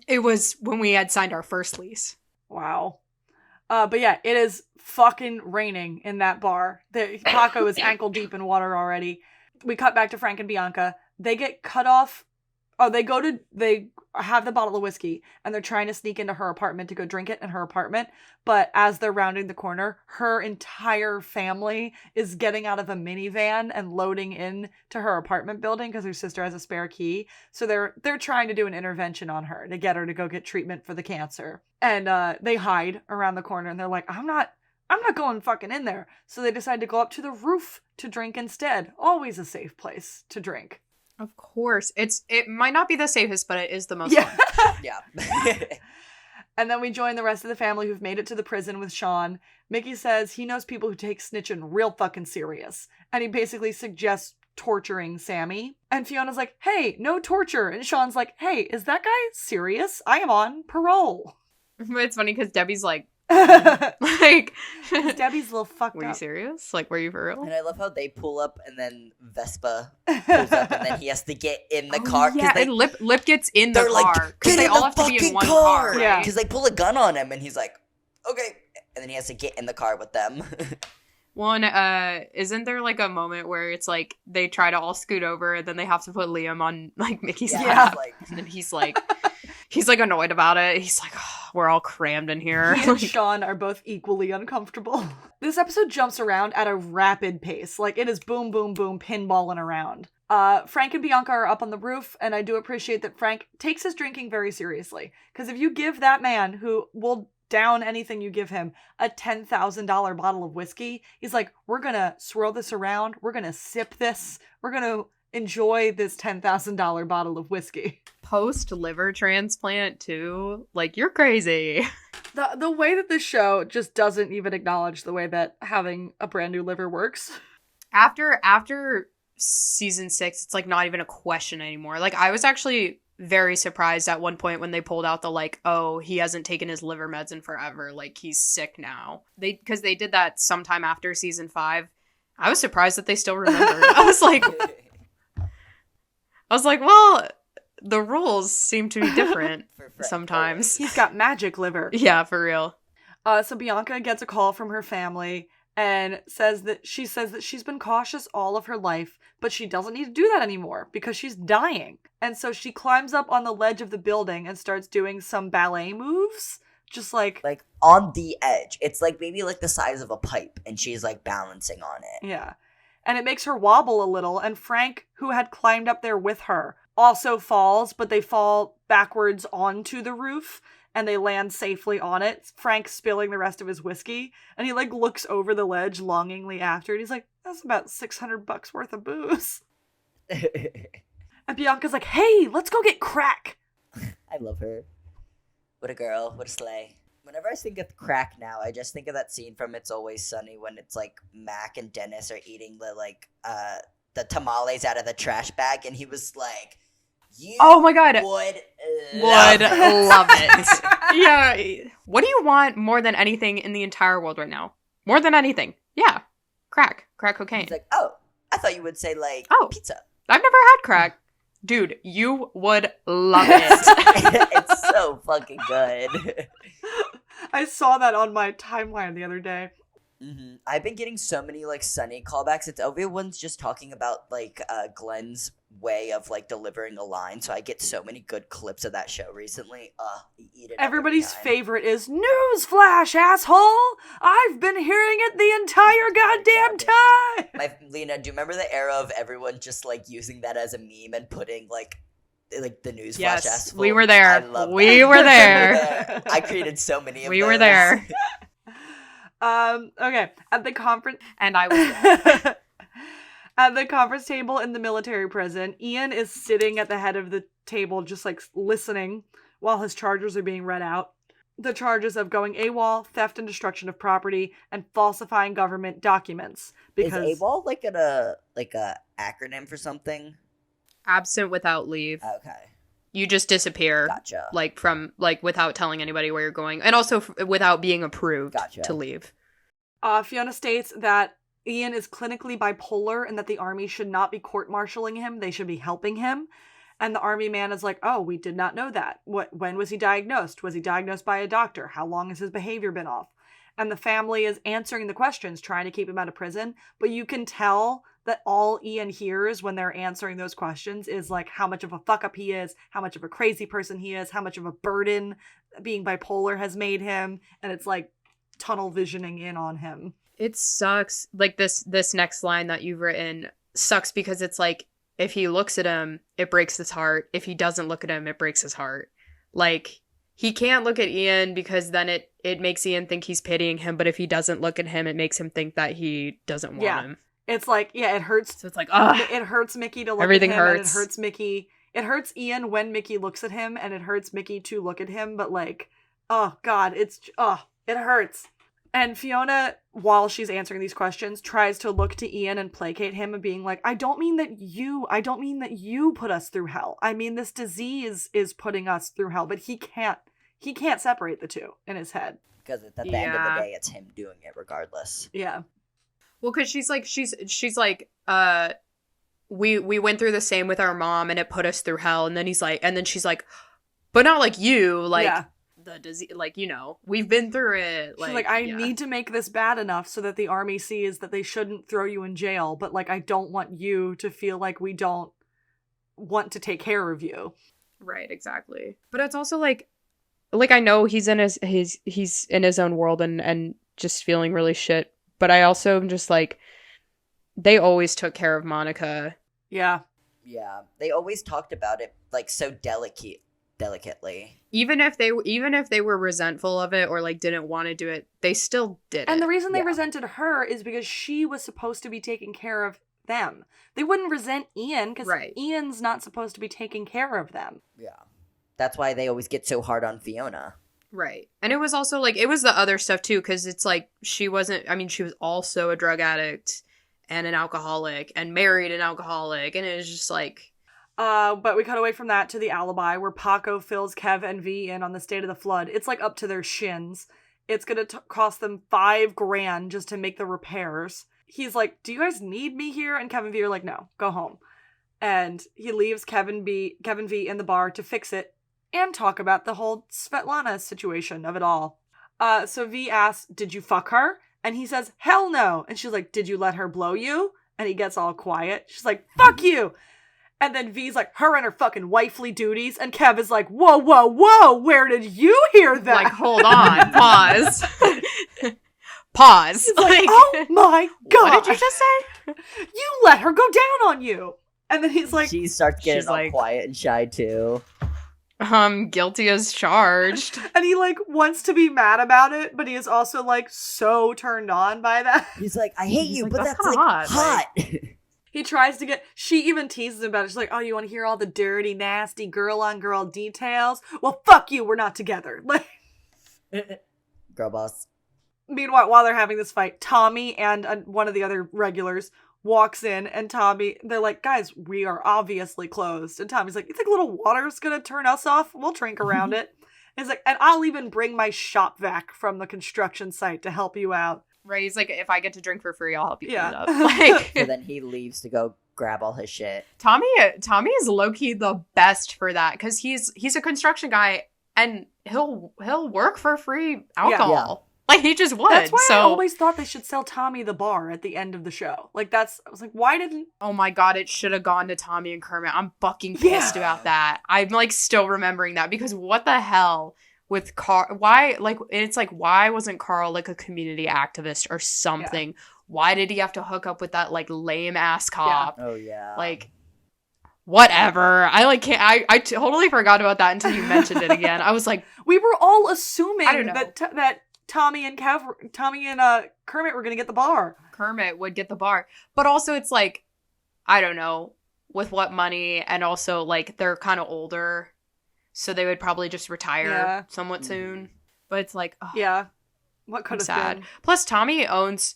it was when we had signed our first lease. Wow. But yeah, it is fucking raining in that bar. Paco is ankle deep in water already. We cut back to Frank and Bianca. They get cut off. Oh, they have the bottle of whiskey and they're trying to sneak into her apartment to go drink it in her apartment. But as they're rounding the corner, her entire family is getting out of a minivan and loading in to her apartment building because her sister has a spare key. So they're trying to do an intervention on her to get her to go get treatment for the cancer. And they hide around the corner and they're like, I'm not going fucking in there. So they decide to go up to the roof to drink instead. Always a safe place to drink. Of course. It might not be the safest, but it is the most fun. Yeah. And then we join the rest of the family who've made it to the prison with Sean. Mickey says he knows people who take snitching real fucking serious. And he basically suggests torturing Sammy. And Fiona's like, hey, no torture. And Sean's like, hey, is that guy serious? I am on parole. It's funny because Debbie's like, like, Debbie's a little fucked were up. you serious? Like, were you for real? And I love how they pull up and then Vespa pulls up and then he has to get in the car. Yeah, and Lip gets in the they're car. like, Because get they in all the have to be in fucking one car. car. Yeah. Because they pull a gun on him and he's like, okay. And then he has to get in the car with them. One, isn't there like a moment where it's like they try to all scoot over and then they have to put Liam on like Mickey's lap? Like, And then he's like annoyed about it. He's like, oh, we're all crammed in here. He and Sean are both equally uncomfortable. This episode jumps around at a rapid pace. Like, it is boom, boom, boom, pinballing around. Frank and Bianca are up on the roof, and I do appreciate that Frank takes his drinking very seriously. Because if you give that man, who will down anything you give him, a $10,000 bottle of whiskey, he's like, we're gonna swirl this around, we're gonna sip this, we're gonna enjoy this $10,000 bottle of whiskey. Post liver transplant too. Like, you're crazy. The way that this show just doesn't even acknowledge the way that having a brand new liver works. After season 6, it's like not even a question anymore. Like, I was actually very surprised at one point when they pulled out the like, oh, he hasn't taken his liver meds in forever, like he's sick now. Because they did that sometime after season 5. I was surprised that they still remembered. I was like, well, the rules seem to be different sometimes. He's got magic liver. Yeah, for real. So Bianca gets a call from her family and says that she's been cautious all of her life, but she doesn't need to do that anymore because she's dying. And so she climbs up on the ledge of the building and starts doing some ballet moves, just like on the edge. It's like maybe like the size of a pipe, and she's like balancing on it. Yeah. And it makes her wobble a little, and Frank, who had climbed up there with her, also falls, but they fall backwards onto the roof, and they land safely on it. Frank spilling the rest of his whiskey, and he like looks over the ledge longingly after it. He's like, that's about $600 worth of booze. And Bianca's like, hey, let's go get crack. I love her. What a girl. What a slay. Whenever I think of crack now, I just think of that scene from It's Always Sunny when it's like Mac and Dennis are eating the tamales out of the trash bag, and he was like, you oh my god, would love it. Yeah. What do you want more than anything in the entire world right now? More than anything. Yeah. Crack cocaine. He's like, oh, I thought you would say like pizza. I've never had crack. Dude, you would love it. It's so fucking good. I saw that on my timeline the other day. Mm-hmm. I've been getting so many like Sunny callbacks. It's everyone's just talking about like Glenn's way of like delivering a line. So I get so many good clips of that show recently. Eat it. Everybody's favorite is newsflash, asshole. I've been hearing it the entire goddamn time. Lena, do you remember the era of everyone just like using that as a meme and putting like the newsflash? Yes, asshole? we were there. I love we that. were there. I created so many of we those. were there. Okay. At the conference, and I was there. At the conference table in the military prison, Ian is sitting at the head of the table, just like listening while his charges are being read out. The charges of going AWOL, theft and destruction of property, and falsifying government documents. Because Is AWOL like a acronym for something? Absent without leave. Okay. You just disappear. Gotcha. Without telling anybody where you're going. And also without being approved to leave. Fiona states that Ian is clinically bipolar and that the army should not be court-martialing him. They should be helping him. And the army man is like, oh, we did not know that. When was he diagnosed? Was he diagnosed by a doctor? How long has his behavior been off? And the family is answering the questions, trying to keep him out of prison. But you can tell that all Ian hears when they're answering those questions is like how much of a fuck-up he is, how much of a crazy person he is, how much of a burden being bipolar has made him. And it's like tunnel visioning in on him. It sucks. Like this next line that you've written sucks because it's like, if he looks at him, it breaks his heart. If he doesn't look at him, it breaks his heart. Like, he can't look at Ian because then it makes Ian think he's pitying him. But if he doesn't look at him, it makes him think that he doesn't want him. It's like, it hurts. So it's like, ugh. It hurts Mickey to look Everything at him. hurts. And it hurts Mickey. It hurts Ian when Mickey looks at him, and it hurts Mickey to look at him. But like, oh God, it hurts. And Fiona, while she's answering these questions, tries to look to Ian and placate him and being like, I don't mean that you put us through hell. I mean, this disease is putting us through hell, but he can't separate the two in his head. Because at the end of the day, it's him doing it regardless. Yeah. Well, because she's like, we went through the same with our mom and it put us through hell. And then she's like, but not like you, like the disease, like, you know, we've been through it. She's like, I need to make this bad enough so that the army sees that they shouldn't throw you in jail. But like, I don't want you to feel like we don't want to take care of you. Right. Exactly. But it's also like I know he's in he's in his own world and just feeling really shit. But I also am just like, they always took care of Monica. Yeah. Yeah. They always talked about it like so delicately. Even if they were resentful of it or like didn't want to do it, they still did it. And the reason they resented her is because she was supposed to be taking care of them. They wouldn't resent Ian because Ian's not supposed to be taking care of them. Yeah. That's why they always get so hard on Fiona. Right. And it was also like, it was the other stuff too, because it's like, she was also a drug addict and an alcoholic and married an alcoholic. And it was just like... But we cut away from that to the alibi where Paco fills Kev and V in on the state of the flood. It's like up to their shins. It's gonna cost them $5,000 just to make the repairs. He's like, do you guys need me here? And Kevin V are like, no, go home. And he leaves Kevin V in the bar to fix it and talk about the whole Svetlana situation of it all. So V asks, did you fuck her? And he says, hell no. And she's like, did you let her blow you? And he gets all quiet. She's like, fuck you. And then V's like, her and her fucking wifely duties. And Kev is like, whoa, whoa, whoa, where did you hear that? Like, hold on, pause. Pause. Like, oh my God. What did you just say? You let her go down on you. And then he's like... She starts getting all quiet and shy too. Guilty as charged. And he like wants to be mad about it, but he is also like so turned on by that. He's like, I hate you, like, but that's like hot. He tries to she even teases him about it. She's like, oh, you want to hear all the dirty, nasty girl-on-girl details? Well, fuck you, we're not together. Like, girl boss. Meanwhile, while they're having this fight, Tommy and one of the other regulars walks in, and they're like, guys, we are obviously closed. And Tommy's like, you think a little water's gonna turn us off? We'll drink around it. And he's like, and I'll even bring my shop vac from the construction site to help you out. Right, he's like, if I get to drink for free, I'll help you clean it up. Like, so then he leaves to go grab all his shit. Tommy is low-key the best for that, because he's a construction guy, and he'll work for free alcohol. Yeah. Like, he just would. That's why I always thought they should sell Tommy the bar at the end of the show. Like, I was like, why didn't... Oh my God, it should have gone to Tommy and Kermit. I'm fucking pissed about that. I'm, like, still remembering that, because what the hell... with Carl, why wasn't Carl like a community activist or something? Yeah. Why did he have to hook up with that like lame ass cop? Oh yeah. Like, whatever. I totally forgot about that until you mentioned it again. I was like, we were all assuming that Tommy and Kermit were gonna get the bar. Kermit would get the bar, but also it's like, I don't know with what money, and also like they're kind of older. so they would probably just retire somewhat soon. But it's like, oh, Yeah. What could have sad. been? Plus, Tommy owns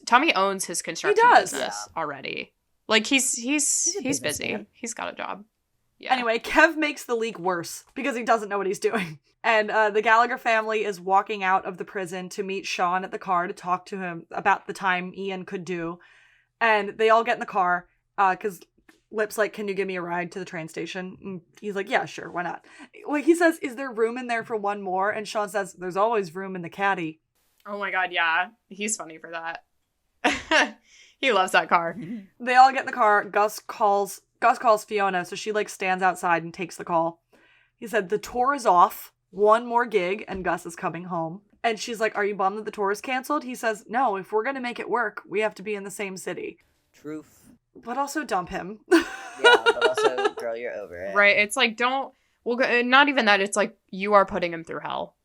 his construction business already. Like he's busy. He's got a job. Yeah. Anyway, Kev makes the leak worse because he doesn't know what he's doing. And the Gallagher family is walking out of the prison to meet Sean at the car to talk to him about the time Ian could do. And they all get in the car because Lip's like, can you give me a ride to the train station? And he's like, yeah, sure, why not? Well, he says, is there room in there for one more? And Sean says, there's always room in the caddy. Oh my god, yeah. He's funny for that. He loves that car. They all get in the car. Gus calls Fiona, so she like stands outside and takes the call. He said, the tour is off. One more gig, and Gus is coming home. And she's like, are you bummed that the tour is canceled? He says, no, if we're going to make it work, we have to be in the same city. Truth. But also dump him. Yeah, but also, girl, you're over it. Right, it's like, not even that, it's like, you are putting him through hell.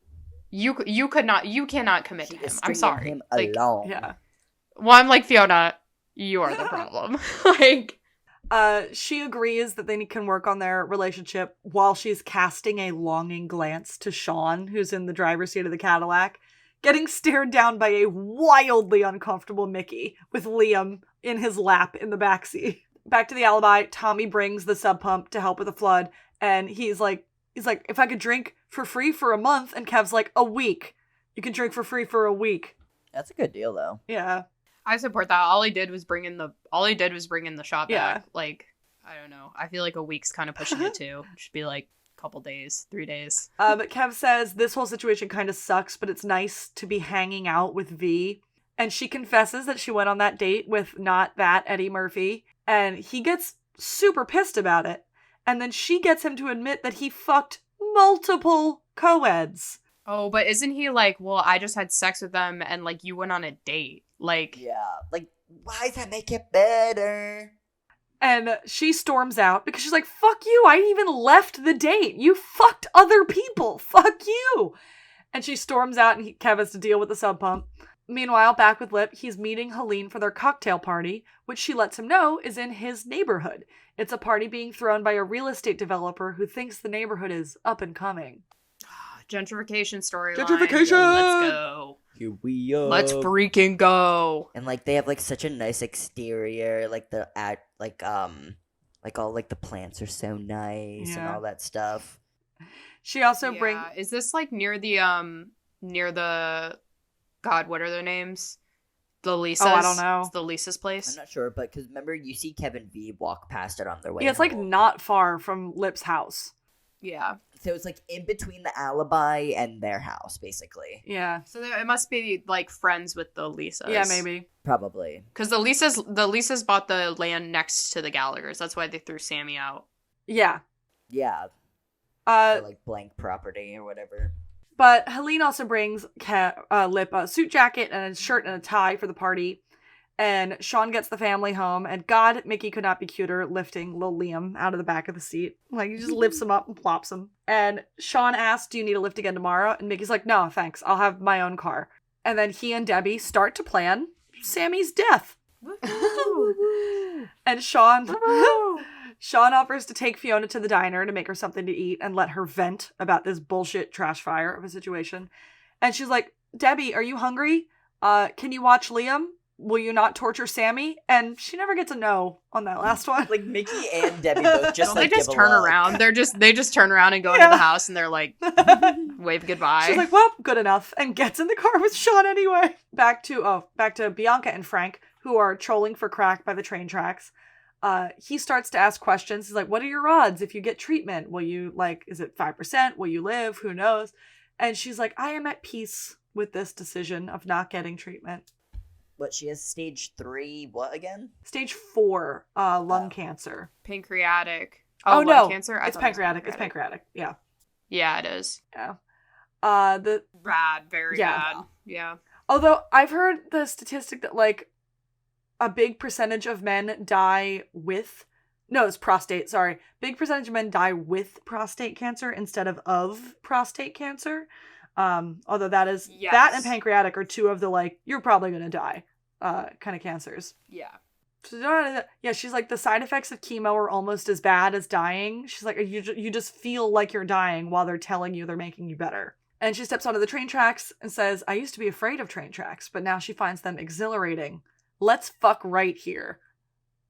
You cannot commit to him. I'm sorry. Him like, alone. Yeah. Well, I'm like, Fiona, you are the problem. Like, she agrees that they can work on their relationship while she's casting a longing glance to Sean, who's in the driver's seat of the Cadillac, getting stared down by a wildly uncomfortable Mickey with Liam in his lap in the backseat. Back to the alibi, Tommy brings the sub pump to help with the flood, and he's like, if I could drink for free for a month, and Kev's like, a week. You can drink for free for a week. That's a good deal, though. Yeah. I support that. All he did was bring in the shot back. Like, I don't know. I feel like a week's kind of pushing it too. It should be like a couple days, 3 days. But Kev says this whole situation kind of sucks, but it's nice to be hanging out with V. And she confesses that she went on that date with not that Eddie Murphy. And he gets super pissed about it. And then she gets him to admit that he fucked multiple co-eds. Oh, but isn't he like, well, I just had sex with them and like you went on a date. Like, yeah, like, why does that make it better? And she storms out because she's like, fuck you, I even left the date. You fucked other people. Fuck you. And she storms out and Kev has to deal with the sub pump. Meanwhile, back with Lip, he's meeting Helene for their cocktail party, which she lets him know is in his neighborhood. It's a party being thrown by a real estate developer who thinks the neighborhood is up and coming. Gentrification storyline. Gentrification! Let's go. Here we are. Let's freaking go. And like they have like such a nice exterior, like all like the plants are so nice and all that stuff. She also brings. Is this like near the God, what are their names? The Lisas. Oh, I don't know. It's the Lisa's place. I'm not sure, but because remember you see Kevin V walk past it on their way. Yeah, it's like home. not far from Lip's house. Yeah. So it's like in between the alibi and their house, basically. Yeah. So it must be like friends with the Lisas. Yeah, maybe. Probably. Because the Lisas bought the land next to the Gallaghers. That's why they threw Sammy out. Yeah. Yeah. Or like blank property or whatever. But Helene also brings Lip a suit jacket and a shirt and a tie for the party. And Sean gets the family home. And God, Mickey could not be cuter lifting little Liam out of the back of the seat. Like, he just lifts him up and plops him. And Sean asks, do you need a lift again tomorrow? And Mickey's like, no, thanks. I'll have my own car. And then he and Debbie start to plan Sammy's death. And Sean offers to take Fiona to the diner to make her something to eat and let her vent about this bullshit trash fire of a situation. And she's like, Debbie, are you hungry? Can you watch Liam? Will you not torture Sammy? And she never gets a no on that last one. Like Mickey and Debbie both just they just turn around. They just turn around and go into the house and they're like, wave goodbye. She's like, well, good enough, and gets in the car with Sean anyway. Back to Bianca and Frank, who are trolling for crack by the train tracks. He starts to ask questions. He's like, what are your odds if you get treatment? Will you, is it 5%? Will you live? Who knows? And she's like, I am at peace with this decision of not getting treatment. What, she has stage 3, what again? Stage 4, lung cancer. Pancreatic. Oh no, lung cancer? it's pancreatic. It's pancreatic. Yeah. Yeah, it is. Yeah. Very bad. Yeah. Although I've heard the statistic that a big percentage of men die with, it's prostate, sorry. Big percentage of men die with prostate cancer instead of prostate cancer. Although that is, that and pancreatic are two of the you're probably going to die, kind of cancers. Yeah. Yeah, she's like, the side effects of chemo are almost as bad as dying. She's like, you just feel like you're dying while they're telling you they're making you better. And she steps onto the train tracks and says, I used to be afraid of train tracks, but now she finds them exhilarating. Let's fuck right here.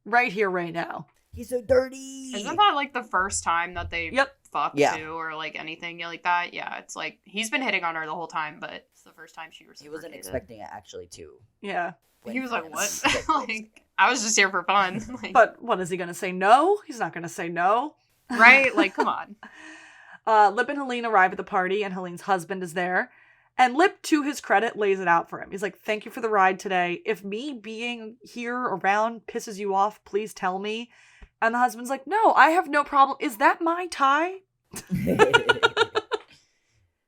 Right here, right now. He's so dirty. Isn't that like the first time that they fucked Yeah. too, or like anything like that? Yeah, it's like he's been hitting on her the whole time, but it's the first time she reciprocated. He wasn't expecting it actually too. Yeah. He was like, "What?" Like, I was just here for fun. Like, But what, is he gonna say no? He's not gonna say no. right? Like, come on. Lip and Helene arrive at the party, and Helene's husband is there. And Lip, to his credit, lays it out for him. He's like, thank you for the ride today. If me being here around pisses you off, please tell me. And the husband's like, no, I have no problem. Is that my tie?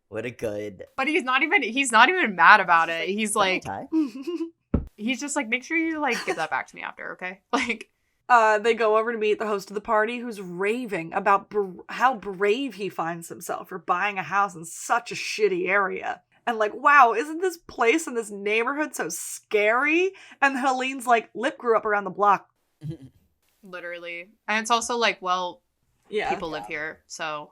What a good. But he's not even mad about it. He's like, tie. he's just like, make sure you like give that back to me after, okay? Like, They go over to meet the host of the party, who's raving about how brave he finds himself for buying a house in such a shitty area. And like, wow, isn't this place in this neighborhood so scary? And Helene's like, Lip grew up around the block. literally. And it's also like, well, Yeah. people live here, so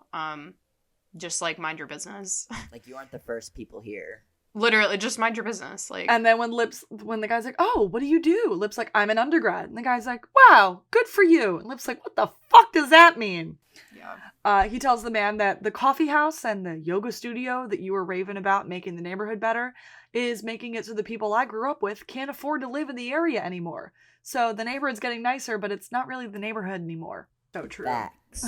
just like mind your business. Like, you aren't the first people here. Literally, just mind your business. Like, And then when the guy's like, oh, what do you do? Lip's like, I'm an undergrad. And the guy's like, wow, good for you. And Lip's like, what the fuck does that mean? yeah. He tells the man that the coffee house and the yoga studio that you were raving about making the neighborhood better is making it so the people I grew up with can't afford to live in the area anymore. So the neighborhood's getting nicer, but it's not really the neighborhood anymore. So true. Facts.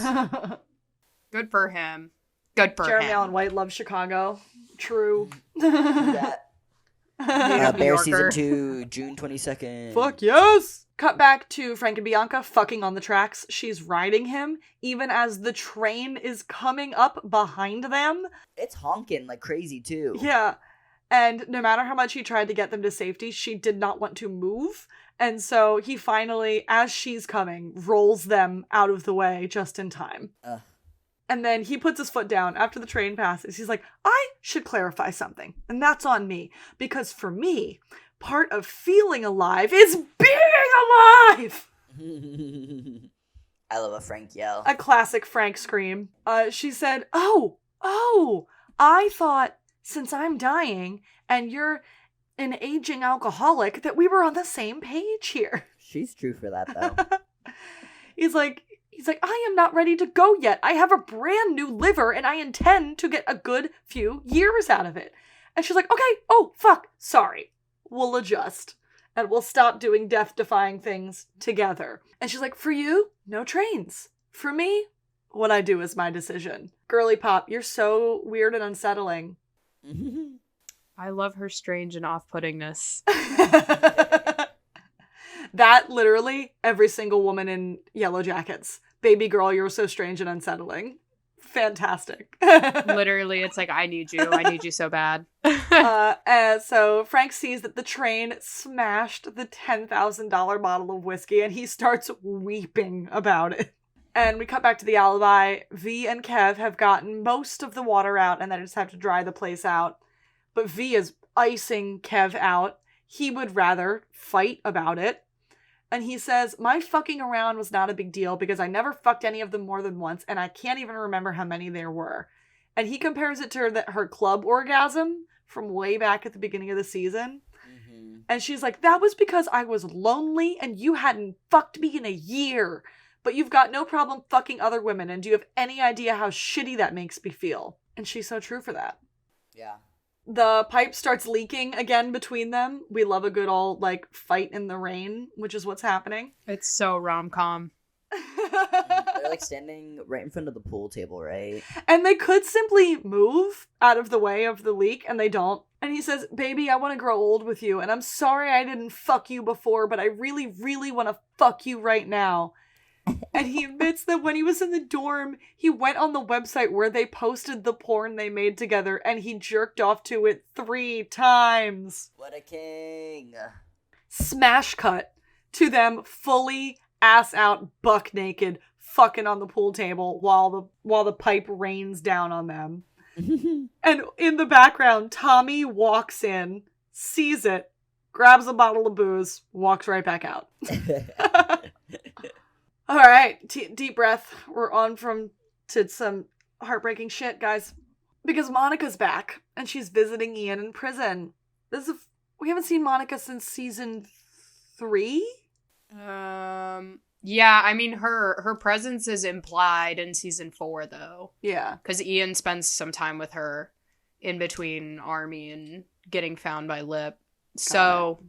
Good for him. Good for Jeremy him. Allen White loves Chicago. True. That. New Bear Yorker. season 2, June 22nd. Fuck yes! Cut back to Frank and Bianca fucking on the tracks. She's riding him, even as the train is coming up behind them. It's honking like crazy too. Yeah. And no matter how much he tried to get them to safety, she did not want to move. And so he finally, as she's coming, rolls them out of the way just in time. Ugh. And then he puts his foot down after the train passes. He's like, I should clarify something. And that's on me. Because for me, part of feeling alive is being alive! I love a Frank yell. A classic Frank scream. She said, oh, I thought since I'm dying and you're an aging alcoholic that we were on the same page here. She's true for that though. He's like, I am not ready to go yet. I have a brand new liver and I intend to get a good few years out of it. And she's like, okay, oh, fuck, sorry. We'll adjust. And we'll stop doing death-defying things together. And she's like, for you, no trains. For me, what I do is my decision. Girly pop, you're so weird and unsettling. I love her strange and off-puttingness. That literally every single woman in Yellow Jackets. Baby girl, you're so strange and unsettling. Fantastic. Literally, it's like, I need you so bad. And so Frank sees that the train smashed the $10,000 bottle of whiskey and he starts weeping about it. And we cut back to the alibi. V and Kev have gotten most of the water out and they just have to dry the place out. But V is icing Kev out. He would rather fight about it. And he says, my fucking around was not a big deal because I never fucked any of them more than once and I can't even remember how many there were. And he compares it to her club orgasm from way back at the beginning of the season. Mm-hmm. And she's like, that was because I was lonely and you hadn't fucked me in a year. But you've got no problem fucking other women and do you have any idea how shitty that makes me feel? And she's so true for that. Yeah. The pipe starts leaking again between them. We love a good old, like, fight in the rain, which is what's happening. It's so rom-com. They're like standing right in front of the pool table, right? And they could simply move out of the way of the leak, and they don't. And he says, baby, I want to grow old with you, and I'm sorry I didn't fuck you before, but I really, really want to fuck you right now. And he admits that when he was in the dorm, he went on the website where they posted the porn they made together and he jerked off to it 3 times. What a king. Smash cut to them fully ass out, buck naked, fucking on the pool table while the pipe rains down on them. And in the background, Tommy walks in, sees it, grabs a bottle of booze, walks right back out. All right, deep breath. We're on to some heartbreaking shit, guys. Because Monica's back, and she's visiting Ian in prison. We haven't seen Monica since season 3? Yeah, I mean, her presence is implied in season 4, though. Yeah. Because Ian spends some time with her in between Army and getting found by Lip. So,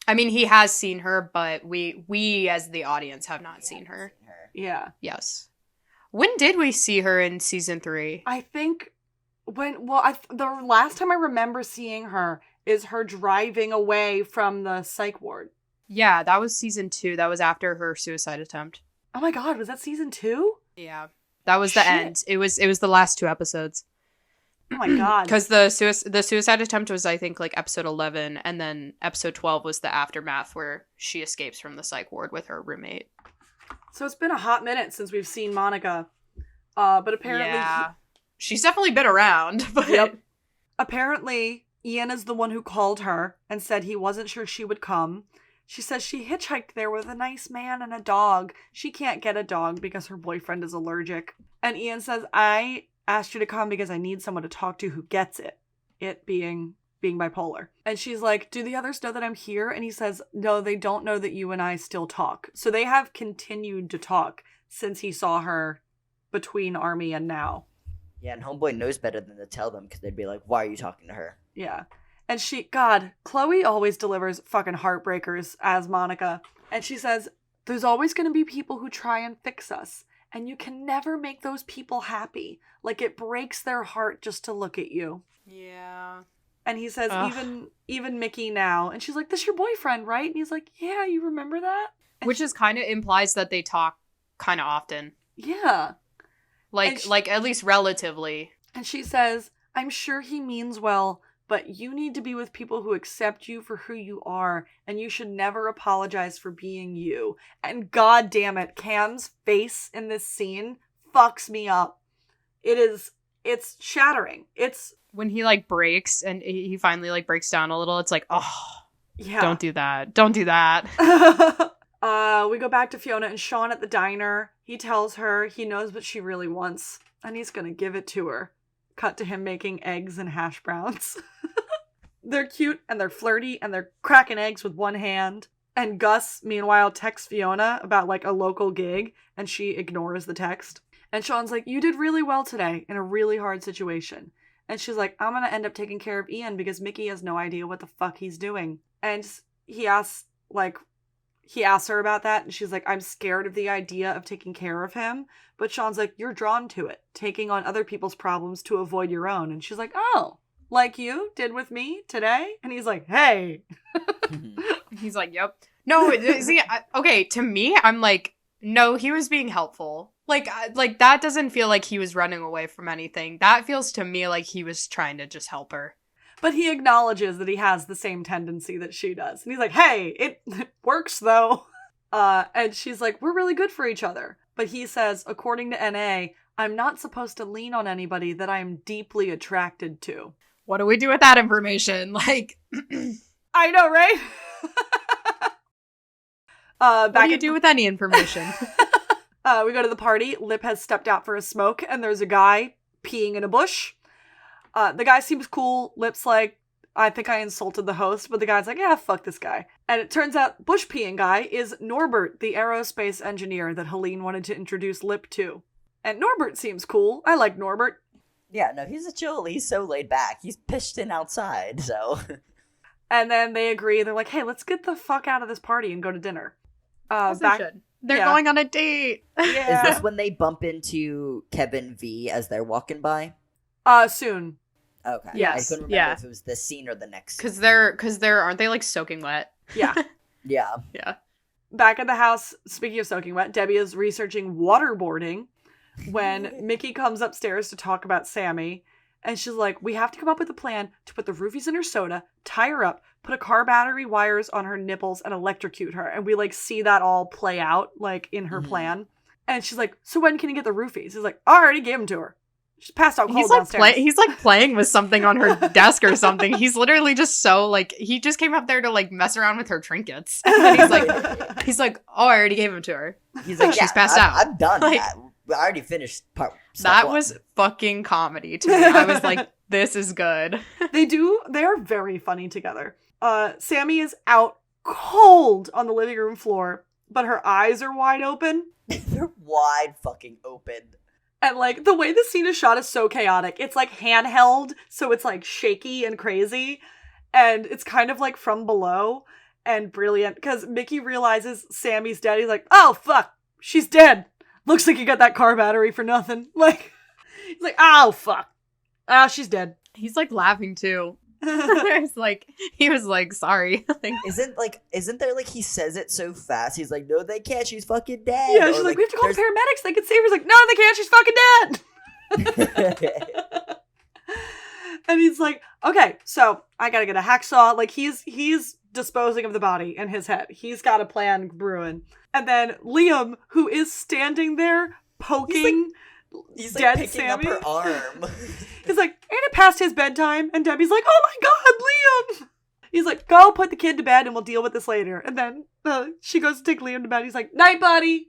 I mean, he has seen her, but we as the audience have not seen her. Yeah. Yes. When did we see her in season 3? I think the last time I remember seeing her is her driving away from the psych ward. Yeah, that was season 2. That was after her suicide attempt. Oh my god, was that season 2? Yeah. That was the end. It was the last 2 episodes. Oh my god. Because the suicide attempt was, I think, like episode 11, and then episode 12 was the aftermath where she escapes from the psych ward with her roommate. So it's been a hot minute since we've seen Monica. But apparently... Yeah. She's definitely been around. But... Yep. Apparently, Ian is the one who called her and said he wasn't sure she would come. She says she hitchhiked there with a nice man and a dog. She can't get a dog because her boyfriend is allergic. And Ian says, I asked you to come because I need someone to talk to who gets it. It being bipolar. And she's like, do the others know that I'm here? And he says, no, they don't know that you and I still talk. So they have continued to talk since he saw her between Army and now. Yeah, and Homeboy knows better than to tell them because they'd be like, why are you talking to her? Yeah. And Chloe always delivers fucking heartbreakers as Monica. And she says, there's always going to be people who try and fix us. And you can never make those people happy. Like, it breaks their heart just to look at you. Yeah. And he says, even Mickey now. And she's like, this your boyfriend, right? And he's like, yeah, you remember that? And which is kind of implies that they talk kind of often. Yeah. Like at least relatively. And she says, I'm sure he means well, but you need to be with people who accept you for who you are, and you should never apologize for being you. And god damn it, Cam's face in this scene fucks me up. It's shattering. It's when he like breaks and he finally like breaks down a little, it's like, oh, yeah. Don't do that. Don't do that. We go back to Fiona and Sean at the diner. He tells her he knows what she really wants, and he's gonna give it to her. Cut to him making eggs and hash browns. They're cute, and they're flirty, and they're cracking eggs with one hand. And Gus, meanwhile, texts Fiona about, like, a local gig, and she ignores the text. And Sean's like, you did really well today in a really hard situation. And she's like, I'm gonna end up taking care of Ian because Mickey has no idea what the fuck he's doing. And he asks her about that, and she's like, I'm scared of the idea of taking care of him. But Sean's like, you're drawn to it, taking on other people's problems to avoid your own. And she's like, oh, like you did with me today? And he's like, hey. He's like, yep. No, see, okay, to me, I'm like, no, he was being helpful. Like that doesn't feel like he was running away from anything. That feels to me like he was trying to just help her. But he acknowledges that he has the same tendency that she does. And he's like, hey, it works though. And she's like, we're really good for each other. But he says, according to NA, I'm not supposed to lean on anybody that I'm deeply attracted to. What do we do with that information? Like, I know, right? What do you do with any information? We go to the party. Lip has stepped out for a smoke, and there's a guy peeing in a bush. The guy seems cool. Lip's like, I think I insulted the host, but the guy's like, yeah, fuck this guy. And it turns out bush peeing guy is Norbert, the aerospace engineer that Helene wanted to introduce Lip to. And Norbert seems cool. I like Norbert. Yeah, no, he's a chill. He's so laid back. He's pitched in outside, so. And then they agree. They're like, hey, let's get the fuck out of this party and go to dinner. They're going on a date. Yeah. Is this when they bump into Kevin V as they're walking by? Soon. Okay. Yes. I couldn't remember if it was this scene or the next scene. Because they're aren't they like soaking wet? Yeah. Yeah. Yeah. Back at the house, speaking of soaking wet, Debbie is researching waterboarding when Mickey comes upstairs to talk about Sammy. And she's like, we have to come up with a plan to put the roofies in her soda, tie her up, put a car battery wires on her nipples, and electrocute her. And we, like, see that all play out, like, in her plan. And she's like, so when can you get the roofies? He's like, I already gave them to her. She's passed out cold He's like downstairs. he's like playing with something on her desk or something. He's literally just so like he just came up there to like mess around with her trinkets. And then he's like, oh, I already gave them to her. He's like, she's passed out. I'm done. Like, I already finished part. That was fucking comedy to me. I was like, this is good. They're very funny together. Sammy is out cold on the living room floor, but her eyes are wide open. They're wide fucking open. And, like, the way the scene is shot is so chaotic. It's, like, handheld, so it's, like, shaky and crazy. And it's kind of, like, from below and brilliant. Because Mickey realizes Sammy's dead. He's like, oh, fuck, she's dead. Looks like you got that car battery for nothing. Like, he's like, oh, fuck. Ah, she's dead. He's like laughing too. He was like, sorry. Isn't there like he says it so fast? He's like, no, they can't. She's fucking dead. Yeah, she's like, we have to call the paramedics. They can save her. He's like, no, they can't. She's fucking dead. And he's like, okay, so I gotta get a hacksaw. Like, he's disposing of the body in his head. He's got a plan brewing. And then Liam, who is standing there poking he's dead picking Sammy. up her arm. He's like, ain't it past his bedtime? And Debbie's like, oh my god, Liam! He's like, go put the kid to bed and we'll deal with this later. And then she goes to take Liam to bed. He's like, night, buddy.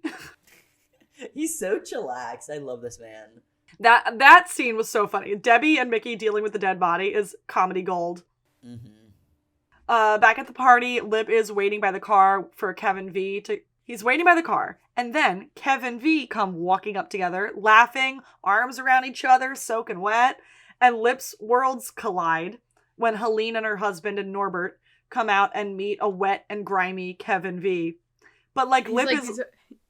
He's so chillaxed. I love this man. That scene was so funny. Debbie and Mickey dealing with the dead body is comedy gold. Mm-hmm. Back at the party, Lip is waiting by the car for Kevin V to... He's waiting by the car, and then Kevin V come walking up together, laughing, arms around each other, soaking wet, and Lip's worlds collide when Helene and her husband and Norbert come out and meet a wet and grimy Kevin V. But, like, Lip is...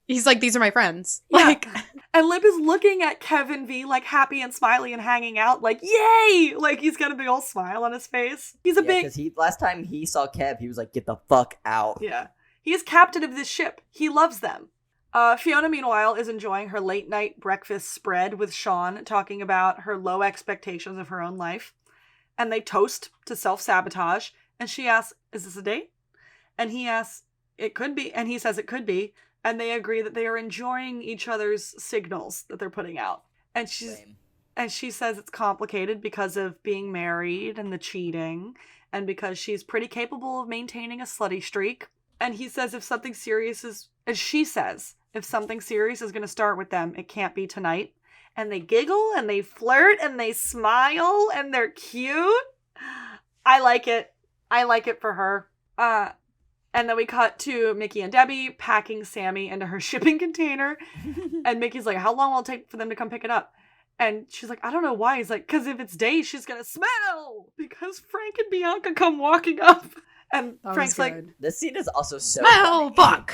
He's like, these are my friends. Yeah. Like, and Lip is looking at Kevin V, like, happy and smiley and hanging out, like, yay! Like, he's got a big old smile on his face. He's a big... because last time he saw Kev, he was like, get the fuck out. Yeah. He is captain of this ship. He loves them. Fiona, meanwhile, is enjoying her late-night breakfast spread with Sean, talking about her low expectations of her own life. And they toast to self-sabotage. And she asks, is this a date? And he asks, it could be. And he says it could be. And they agree that they are enjoying each other's signals that they're putting out. And she says it's complicated because of being married and the cheating. And because she's pretty capable of maintaining a slutty streak. And he says if something serious is, as she says, if something serious is going to start with them, it can't be tonight. And they giggle and they flirt and they smile and they're cute. I like it. I like it for her. And then we cut to Mickey and Debbie packing Sammy into her shipping container. And Mickey's like, how long will it take for them to come pick it up? And she's like, I don't know why. He's like, because if it's day, she's going to smell. Because Frank and Bianca come walking up. And Frank's like, this scene is also so smell fuck.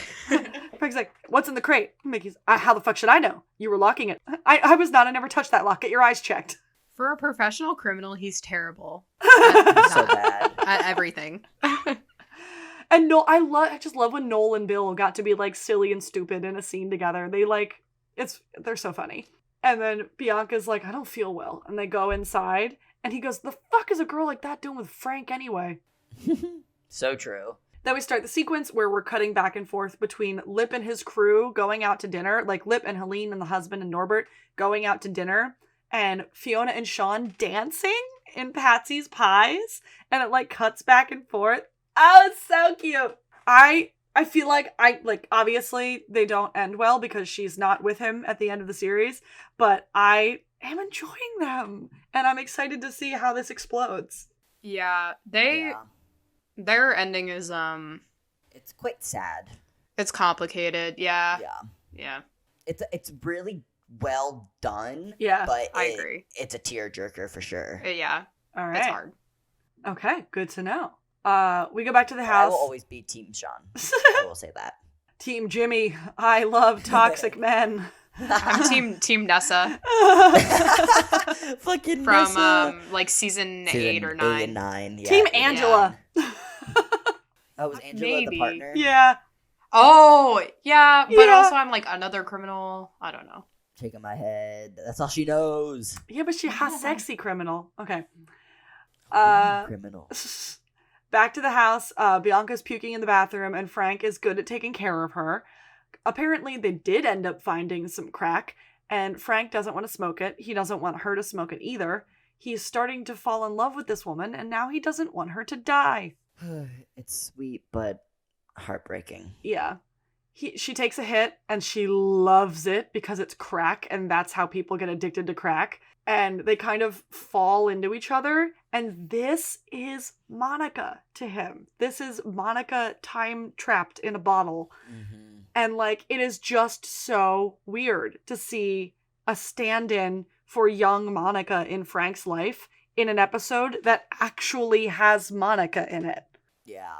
Frank's like, what's in the crate? Mickey's, how the fuck should I know? You were locking it. I was not. I never touched that lock. Get your eyes checked. For a professional criminal, he's terrible. so bad at everything. And I just love when Noel and Bill got to be like silly and stupid in a scene together. They're so funny. And then Bianca's like, I don't feel well. And they go inside and he goes, the fuck is a girl like that doing with Frank anyway? So true. Then we start the sequence where we're cutting back and forth between Lip and his crew going out to dinner, like Lip and Helene and the husband and Norbert going out to dinner, and Fiona and Sean dancing in Patsy's pies, and it like cuts back and forth. Oh, it's so cute. I feel like obviously they don't end well because she's not with him at the end of the series, but I am enjoying them, and I'm excited to see how this explodes. Yeah, their ending is it's quite sad. It's complicated. Yeah. It's really well done. Yeah, but I agree. It's a tearjerker for sure. Yeah. All right. It's hard. Okay, good to know. We go back to the house. I will always be Team Sean. I will say that. Team Jimmy. I love toxic men. I'm team Nessa. Fucking from Nessa. Like season 8 or 9. 8 and 9. Yeah, Team Angela. Oh, was Angela Maybe. the partner? Yeah. Oh, yeah, but Yeah. also I'm like another criminal. I don't know. Shaking my head. That's all she knows. Yeah, but she has sexy criminal. Okay. Criminal. Back to the house. Bianca's puking in the bathroom, and Frank is good at taking care of her. Apparently, they did end up finding some crack, And Frank doesn't want to smoke it. He doesn't want her to smoke it either. He's starting to fall in love with this woman, and now he doesn't want her to die. It's sweet, but heartbreaking. Yeah. She takes a hit, and she loves it because it's crack, and that's how people get addicted to crack. And they kind of fall into each other, and this is Monica to him. This is Monica time-trapped in a bottle. Mm-hmm. And, like, it is just so weird to see a stand-in for young Monica in Frank's life in an episode that actually has Monica in it. Yeah.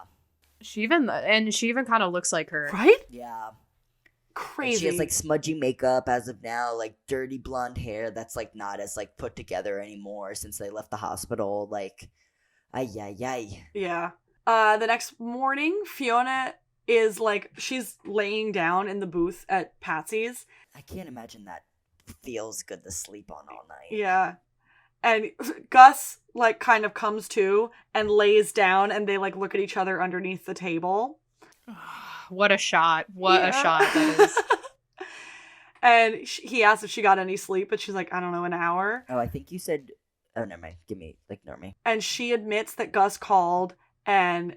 She even kind of looks like her. Right? Yeah. Crazy. And she has, like, smudgy makeup as of now, like, dirty blonde hair that's, like, not as, like, put together anymore since they left the hospital. Like, ay. Yeah. The next morning, Fiona is, like, she's laying down in the booth at Patsy's. I can't imagine that feels good to sleep on all night. Yeah. And Gus, like, kind of comes to and lays down, and they, like, look at each other underneath the table. What a shot. What Yeah. a shot that is. And he asked if she got any sleep, but she's like, I don't know, an hour. Oh, I think you said... Oh, never mind. Ignore me. And she admits that Gus called and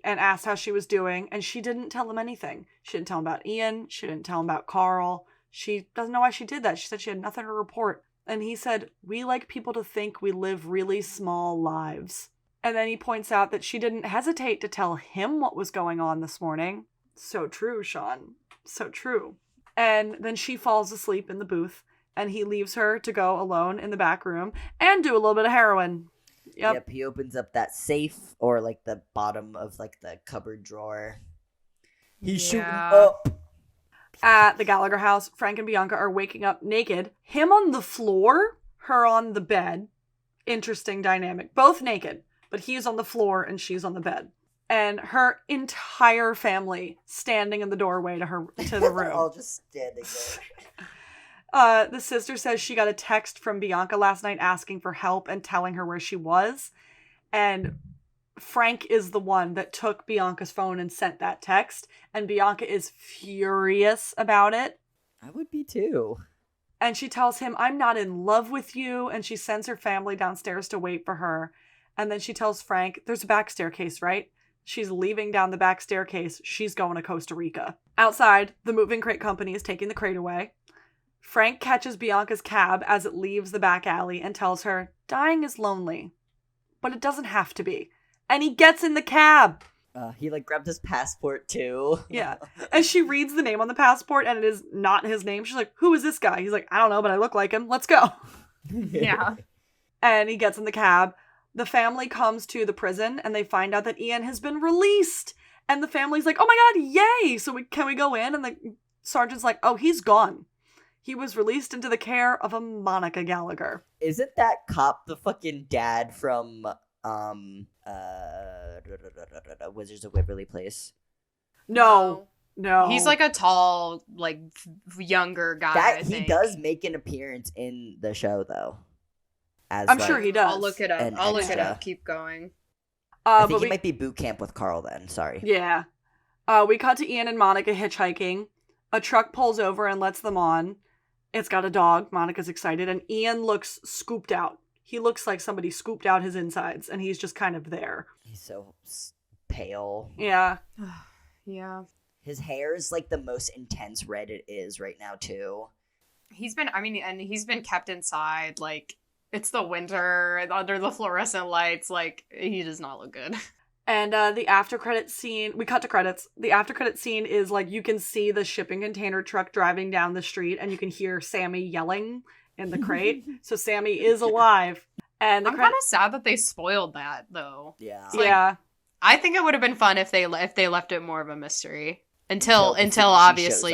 asked how she was doing, and she didn't tell him anything. She didn't tell him about Ian. She didn't tell him about Carl. She doesn't know why she did that. She said she had nothing to report. And he said, we like people to think we live really small lives. And then he points out that she didn't hesitate to tell him what was going on this morning. So true, Sean. So true. And then she falls asleep in the booth, and he leaves her to go alone in the back room and do a little bit of heroin. Yep. He opens up that safe, or, like, the bottom of, like, the cupboard drawer. He's shooting up. At the Gallagher house, Frank and Bianca are waking up naked. Him on the floor, her on the bed. Interesting dynamic. Both naked, but he's on the floor and she's on the bed. And her entire family standing in the doorway to the They're room. all just standing there. The sister says she got a text from Bianca last night asking for help and telling her where she was. And Frank is the one that took Bianca's phone and sent that text. And Bianca is furious about it. I would be too. And she tells him, I'm not in love with you. And she sends her family downstairs to wait for her. And then she tells Frank, there's a back staircase, right? She's leaving down the back staircase. She's going to Costa Rica. Outside, the moving crate company is taking the crate away. Frank catches Bianca's cab as it leaves the back alley and tells her, dying is lonely, but it doesn't have to be. And he gets in the cab. He, like, grabbed his passport, too. Yeah. And she reads the name on the passport, and it is not his name. She's like, who is this guy? He's like, I don't know, but I look like him. Let's go. Yeah. And he gets in the cab. The family comes to the prison, and they find out that Ian has been released. And the family's like, oh my god, yay! So can we go in? And the sergeant's like, oh, he's gone. He was released into the care of a Monica Gallagher. Isn't that cop the fucking dad from, Wizards of Waverly Place? No. He's like a tall, like, younger guy. He does make an appearance in the show, though. I'm sure he does. I'll look it up. I'll look it up. Keep going. I think he might be boot camp with Carl then. Sorry. Yeah. We cut to Ian and Monica hitchhiking. A truck pulls over and lets them on. It's got a dog. Monica's excited. And Ian looks scooped out. He looks like somebody scooped out his insides. And he's just kind of there. He's so pale. Yeah. Yeah. His hair is like the most intense red it is right now, too. He's been kept inside, like, it's the winter, under the fluorescent lights, like, he does not look good. And the after credit scene, we cut to credits. The after credit scene is like, you can see the shipping container truck driving down the street and you can hear Sammy yelling in the crate. So Sammy is alive. And I'm kind of sad that they spoiled that, though. Yeah. Like, yeah. I think it would have been fun if they left it more of a mystery. Until obviously,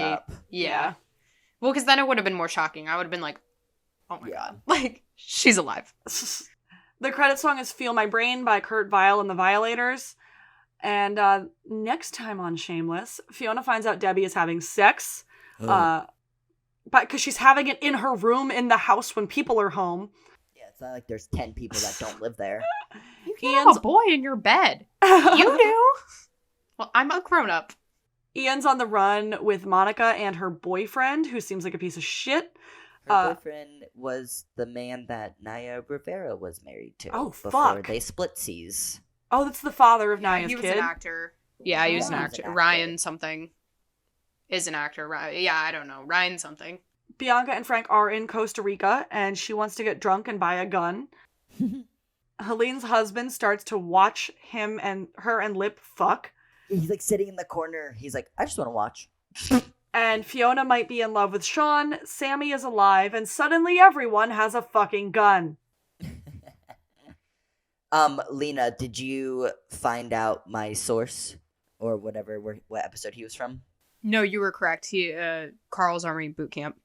yeah. Well, because then it would have been more shocking. I would have been like, oh my god, like, she's alive. The credit song is Feel My Brain by Kurt Vile and the Violators. And next time on Shameless, Fiona finds out Debbie is having sex. But because she's having it in her room in the house when people are home. Yeah, it's not like there's 10 people that don't live there. You can't have a boy in your bed. You do. Well, I'm a grown-up. Ian's on the run with Monica and her boyfriend, who seems like a piece of shit. Her boyfriend was the man that Naya Rivera was married to. Oh, before fuck. they split seas. Oh, that's the father of Yeah, Naya's he was kid. an actor. Yeah, he was an Yeah. actor. He was an actor. Ryan something is an actor. Yeah, I don't know. Ryan something. Bianca and Frank are in Costa Rica, and she wants to get drunk and buy a gun. Helene's husband starts to watch her and Lip fuck. He's like sitting in the corner. He's like, I just want to watch. And Fiona might be in love with Sean. Sammy is alive, and suddenly everyone has a fucking gun. Lena, did you find out my source or whatever, what episode he was from? No, you were correct. He Carl's Army Boot Camp.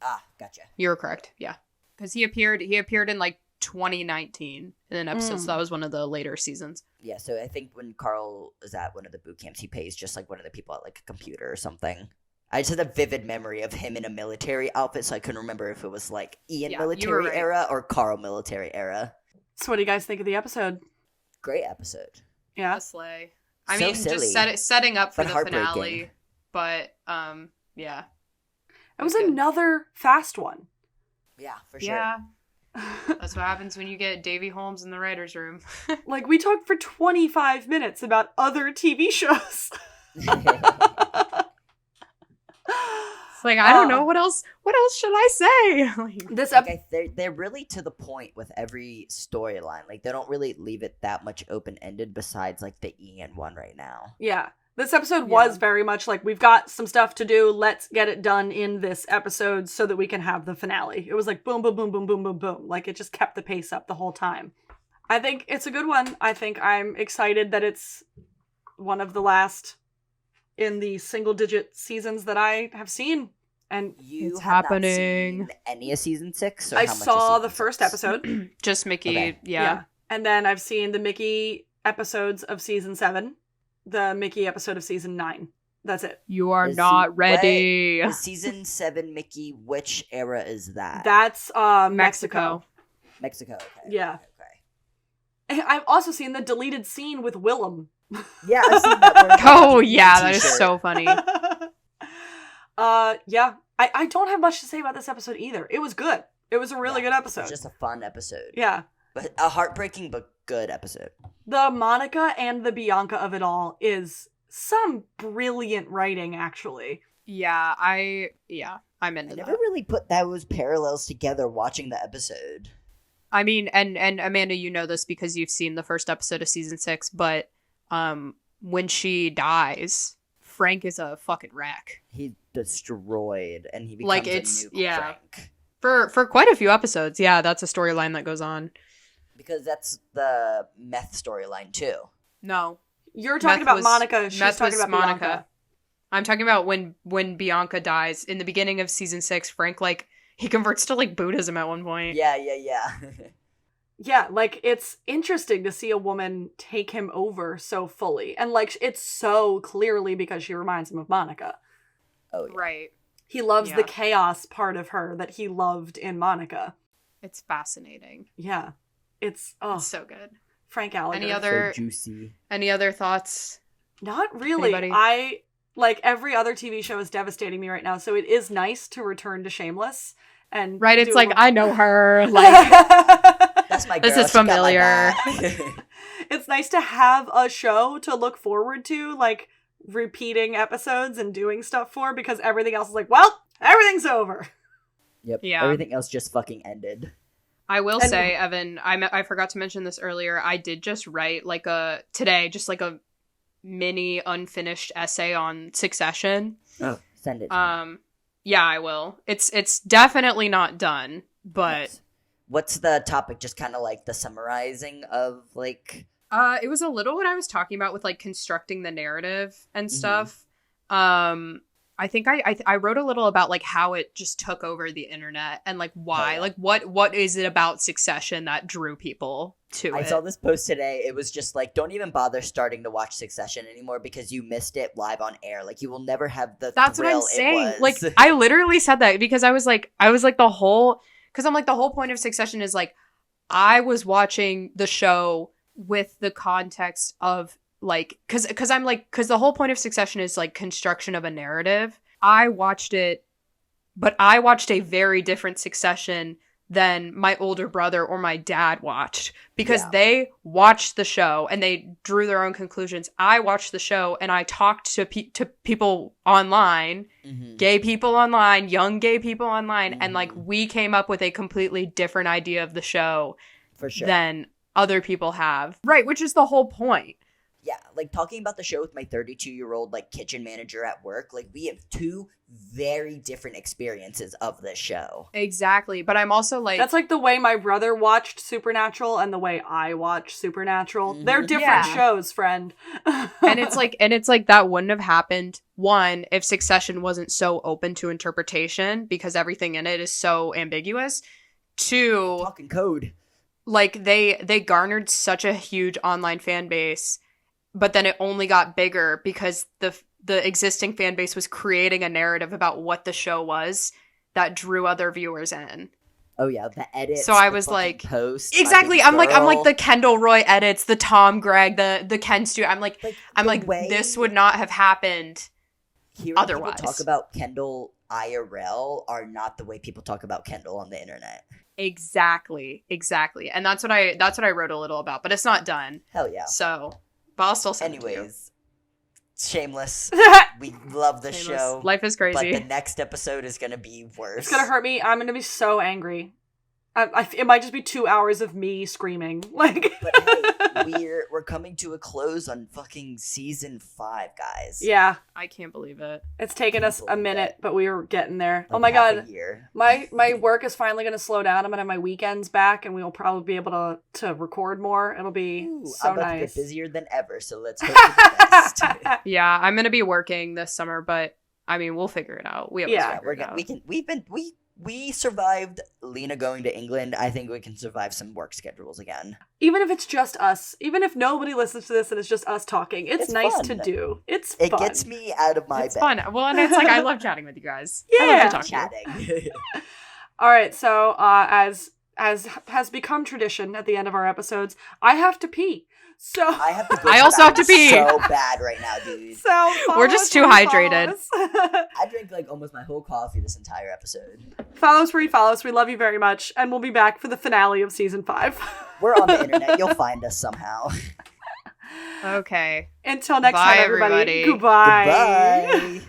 Ah, gotcha. You were correct. Yeah, because he appeared in like 2019 in an episode. So that was one of the later seasons. Yeah, so I think when Carl is at one of the boot camps, he pays just like one of the people at like a computer or something. I just had a vivid memory of him in a military outfit, so I couldn't remember if it was like Ian military right. era or Carl military era. So what do you guys think of the episode? Great episode. Yeah. A sleigh. I So mean, silly, just setting up for but the heartbreaking. finale. But yeah. It was good. another fast one. Yeah, for sure. Yeah. That's what happens when you get Davy Holmes in the writer's room. Like, we talked for 25 minutes about other TV shows. It's like, I don't know what else should I say? Like, This Like, they're really to the point with every storyline. Like, they don't really leave it that much open-ended besides, like, the Ian one right now. Yeah. This episode was very much like, we've got some stuff to do. Let's get it done in this episode so that we can have the finale. It was like boom, boom, boom, boom, boom, boom, boom. Like, it just kept the pace up the whole time. I think it's a good one. I think I'm excited that it's one of the last in the single-digit seasons that I have seen. And You It's have happening. not seen any of season 6? Or I how much of saw season the first 6? episode. just Mickey. Okay. Yeah. And then I've seen the Mickey episodes of season 7, the Mickey episode of season 9. That's it. You are Is not he- ready. Is season 7 Mickey, which era is that? That's Mexico. Mexico. Okay. Yeah. Okay. I've also seen the deleted scene with Willem. Yeah, I've seen that one. Oh yeah, that is T-shirt. so funny. Yeah. I don't have much to say about this episode either. It was good. It was a really good It episode. was just a fun episode. Yeah. But a heartbreaking but good episode. The Monica and the Bianca of it all is some brilliant writing, actually. Yeah, I'm I into never that. really put those parallels together watching the episode. I mean, and Amanda, you know this because you've seen the first episode of season 6, but when she dies, Frank is a fucking wreck. He destroyed and he becomes Like, a it's- new yeah. Frank. For quite a few episodes. Yeah, that's a storyline that goes on. Because that's the meth storyline too. No. You're talking Meth about was- Monica. She's Meth talking was about Bianca. I'm talking about when Bianca dies. In the beginning of season 6, Frank, like, he converts to, like, Buddhism at one point. Yeah. Yeah, like, it's interesting to see a woman take him over so fully. And, like, it's so clearly because she reminds him of Monica. Oh yeah. Right. He loves Yeah. the chaos part of her that he loved in Monica. It's fascinating. Yeah. It's, It's so good. Frank Gallagher. Any other- So juicy. Any other thoughts? Not really. Anybody? Like, every other TV show is devastating me right now, so it is nice to return to Shameless. And Right, it's do- like, I know her. Like, That's my girl. This is She got my familiar. back. It's nice to have a show to look forward to, like, repeating episodes and doing stuff for, because everything else is like, well, everything's over. Yep. Yeah. Everything else just fucking ended. I will And- say, Evan, I forgot to mention this earlier. I did just write today, just like a mini unfinished essay on Succession. Oh, send it. To me. Yeah, I will. It's definitely not done, but Nice. What's the topic? Just kind of like the summarizing of like. it was a little what I was talking about with like constructing the narrative and Mhm. stuff. I think I wrote a little about like how it just took over the internet and like why, yeah. like what is it about Succession that drew people to I it? saw this post today. It was just like, don't even bother starting to watch Succession anymore because you missed it live on air. Like you will never have the. That's what I'm thrill saying. It Like was. I literally said that because I was like the whole point of Succession is like I was watching the show with the context of like, because the whole point of Succession is like construction of a narrative. I watched it, but I watched a very different Succession than my older brother or my dad watched, because they watched the show and they drew their own conclusions. I watched the show and I talked to people online, gay people online, young gay people online, and like we came up with a completely different idea of the show For sure. than other people have. Right, which is the whole point. Yeah, like talking about the show with my 32-year-old like kitchen manager at work, like we have two very different experiences of this show. Exactly, but I'm also like, That's like the way my brother watched Supernatural and the way I watch Supernatural. They're different shows, friend. and it's like that wouldn't have happened, one, if Succession wasn't so open to interpretation, because everything in it is so ambiguous. Two, Talking code. like they garnered such a huge online fan base, but then it only got bigger because the existing fan base was creating a narrative about what the show was that drew other viewers in. Oh yeah, the edits. So I was like, post. exactly. I'm like the Kendall Roy edits, the Tom Gregg, the Ken Stewart. I'm like this would not have happened otherwise. People talk about Kendall IRL are not the way people talk about Kendall on the internet. Exactly. And that's what I wrote a little about, but it's not done. Hell yeah. So, but I'll still send it to you. Anyways, shameless. We love the show. Life is crazy. But the next episode is gonna be worse. It's gonna hurt me. I'm gonna be so angry. It might just be 2 hours of me screaming. Like, but hey, we're coming to a close on fucking season 5, guys. yeah, I can't believe it. it's taken us a minute, but we were getting there. Like oh my half god, a year. my work is finally gonna slow down. I'm gonna have my weekends back, and we will probably be able to record more. It'll be so I'm about to nice. get busier than ever, so let's hope for the best. Yeah, I'm gonna be working this summer, but I mean, we'll figure it out. We always Yeah, figure it out. We survived Lena going to England. I think we can survive some work schedules again. Even if it's just us, even if nobody listens to this and it's just us talking, it's nice fun. to do. It Gets me out of my It's bed. fun. Well, and it's like I love chatting with you guys. I Yeah. love to talk to you. Chatting. All right, so as has become tradition at the end of our episodes, I have to pee. So I have to go. I also have to pee. So bad right now, dude. So We're just too hydrated. I drank like almost my whole coffee this entire episode. Follow us where you follow us. We love you very much, and we'll be back for the finale of season 5. We're on the internet. You'll find us somehow. Okay. Until next Bye, time, everybody. everybody. Goodbye. Goodbye.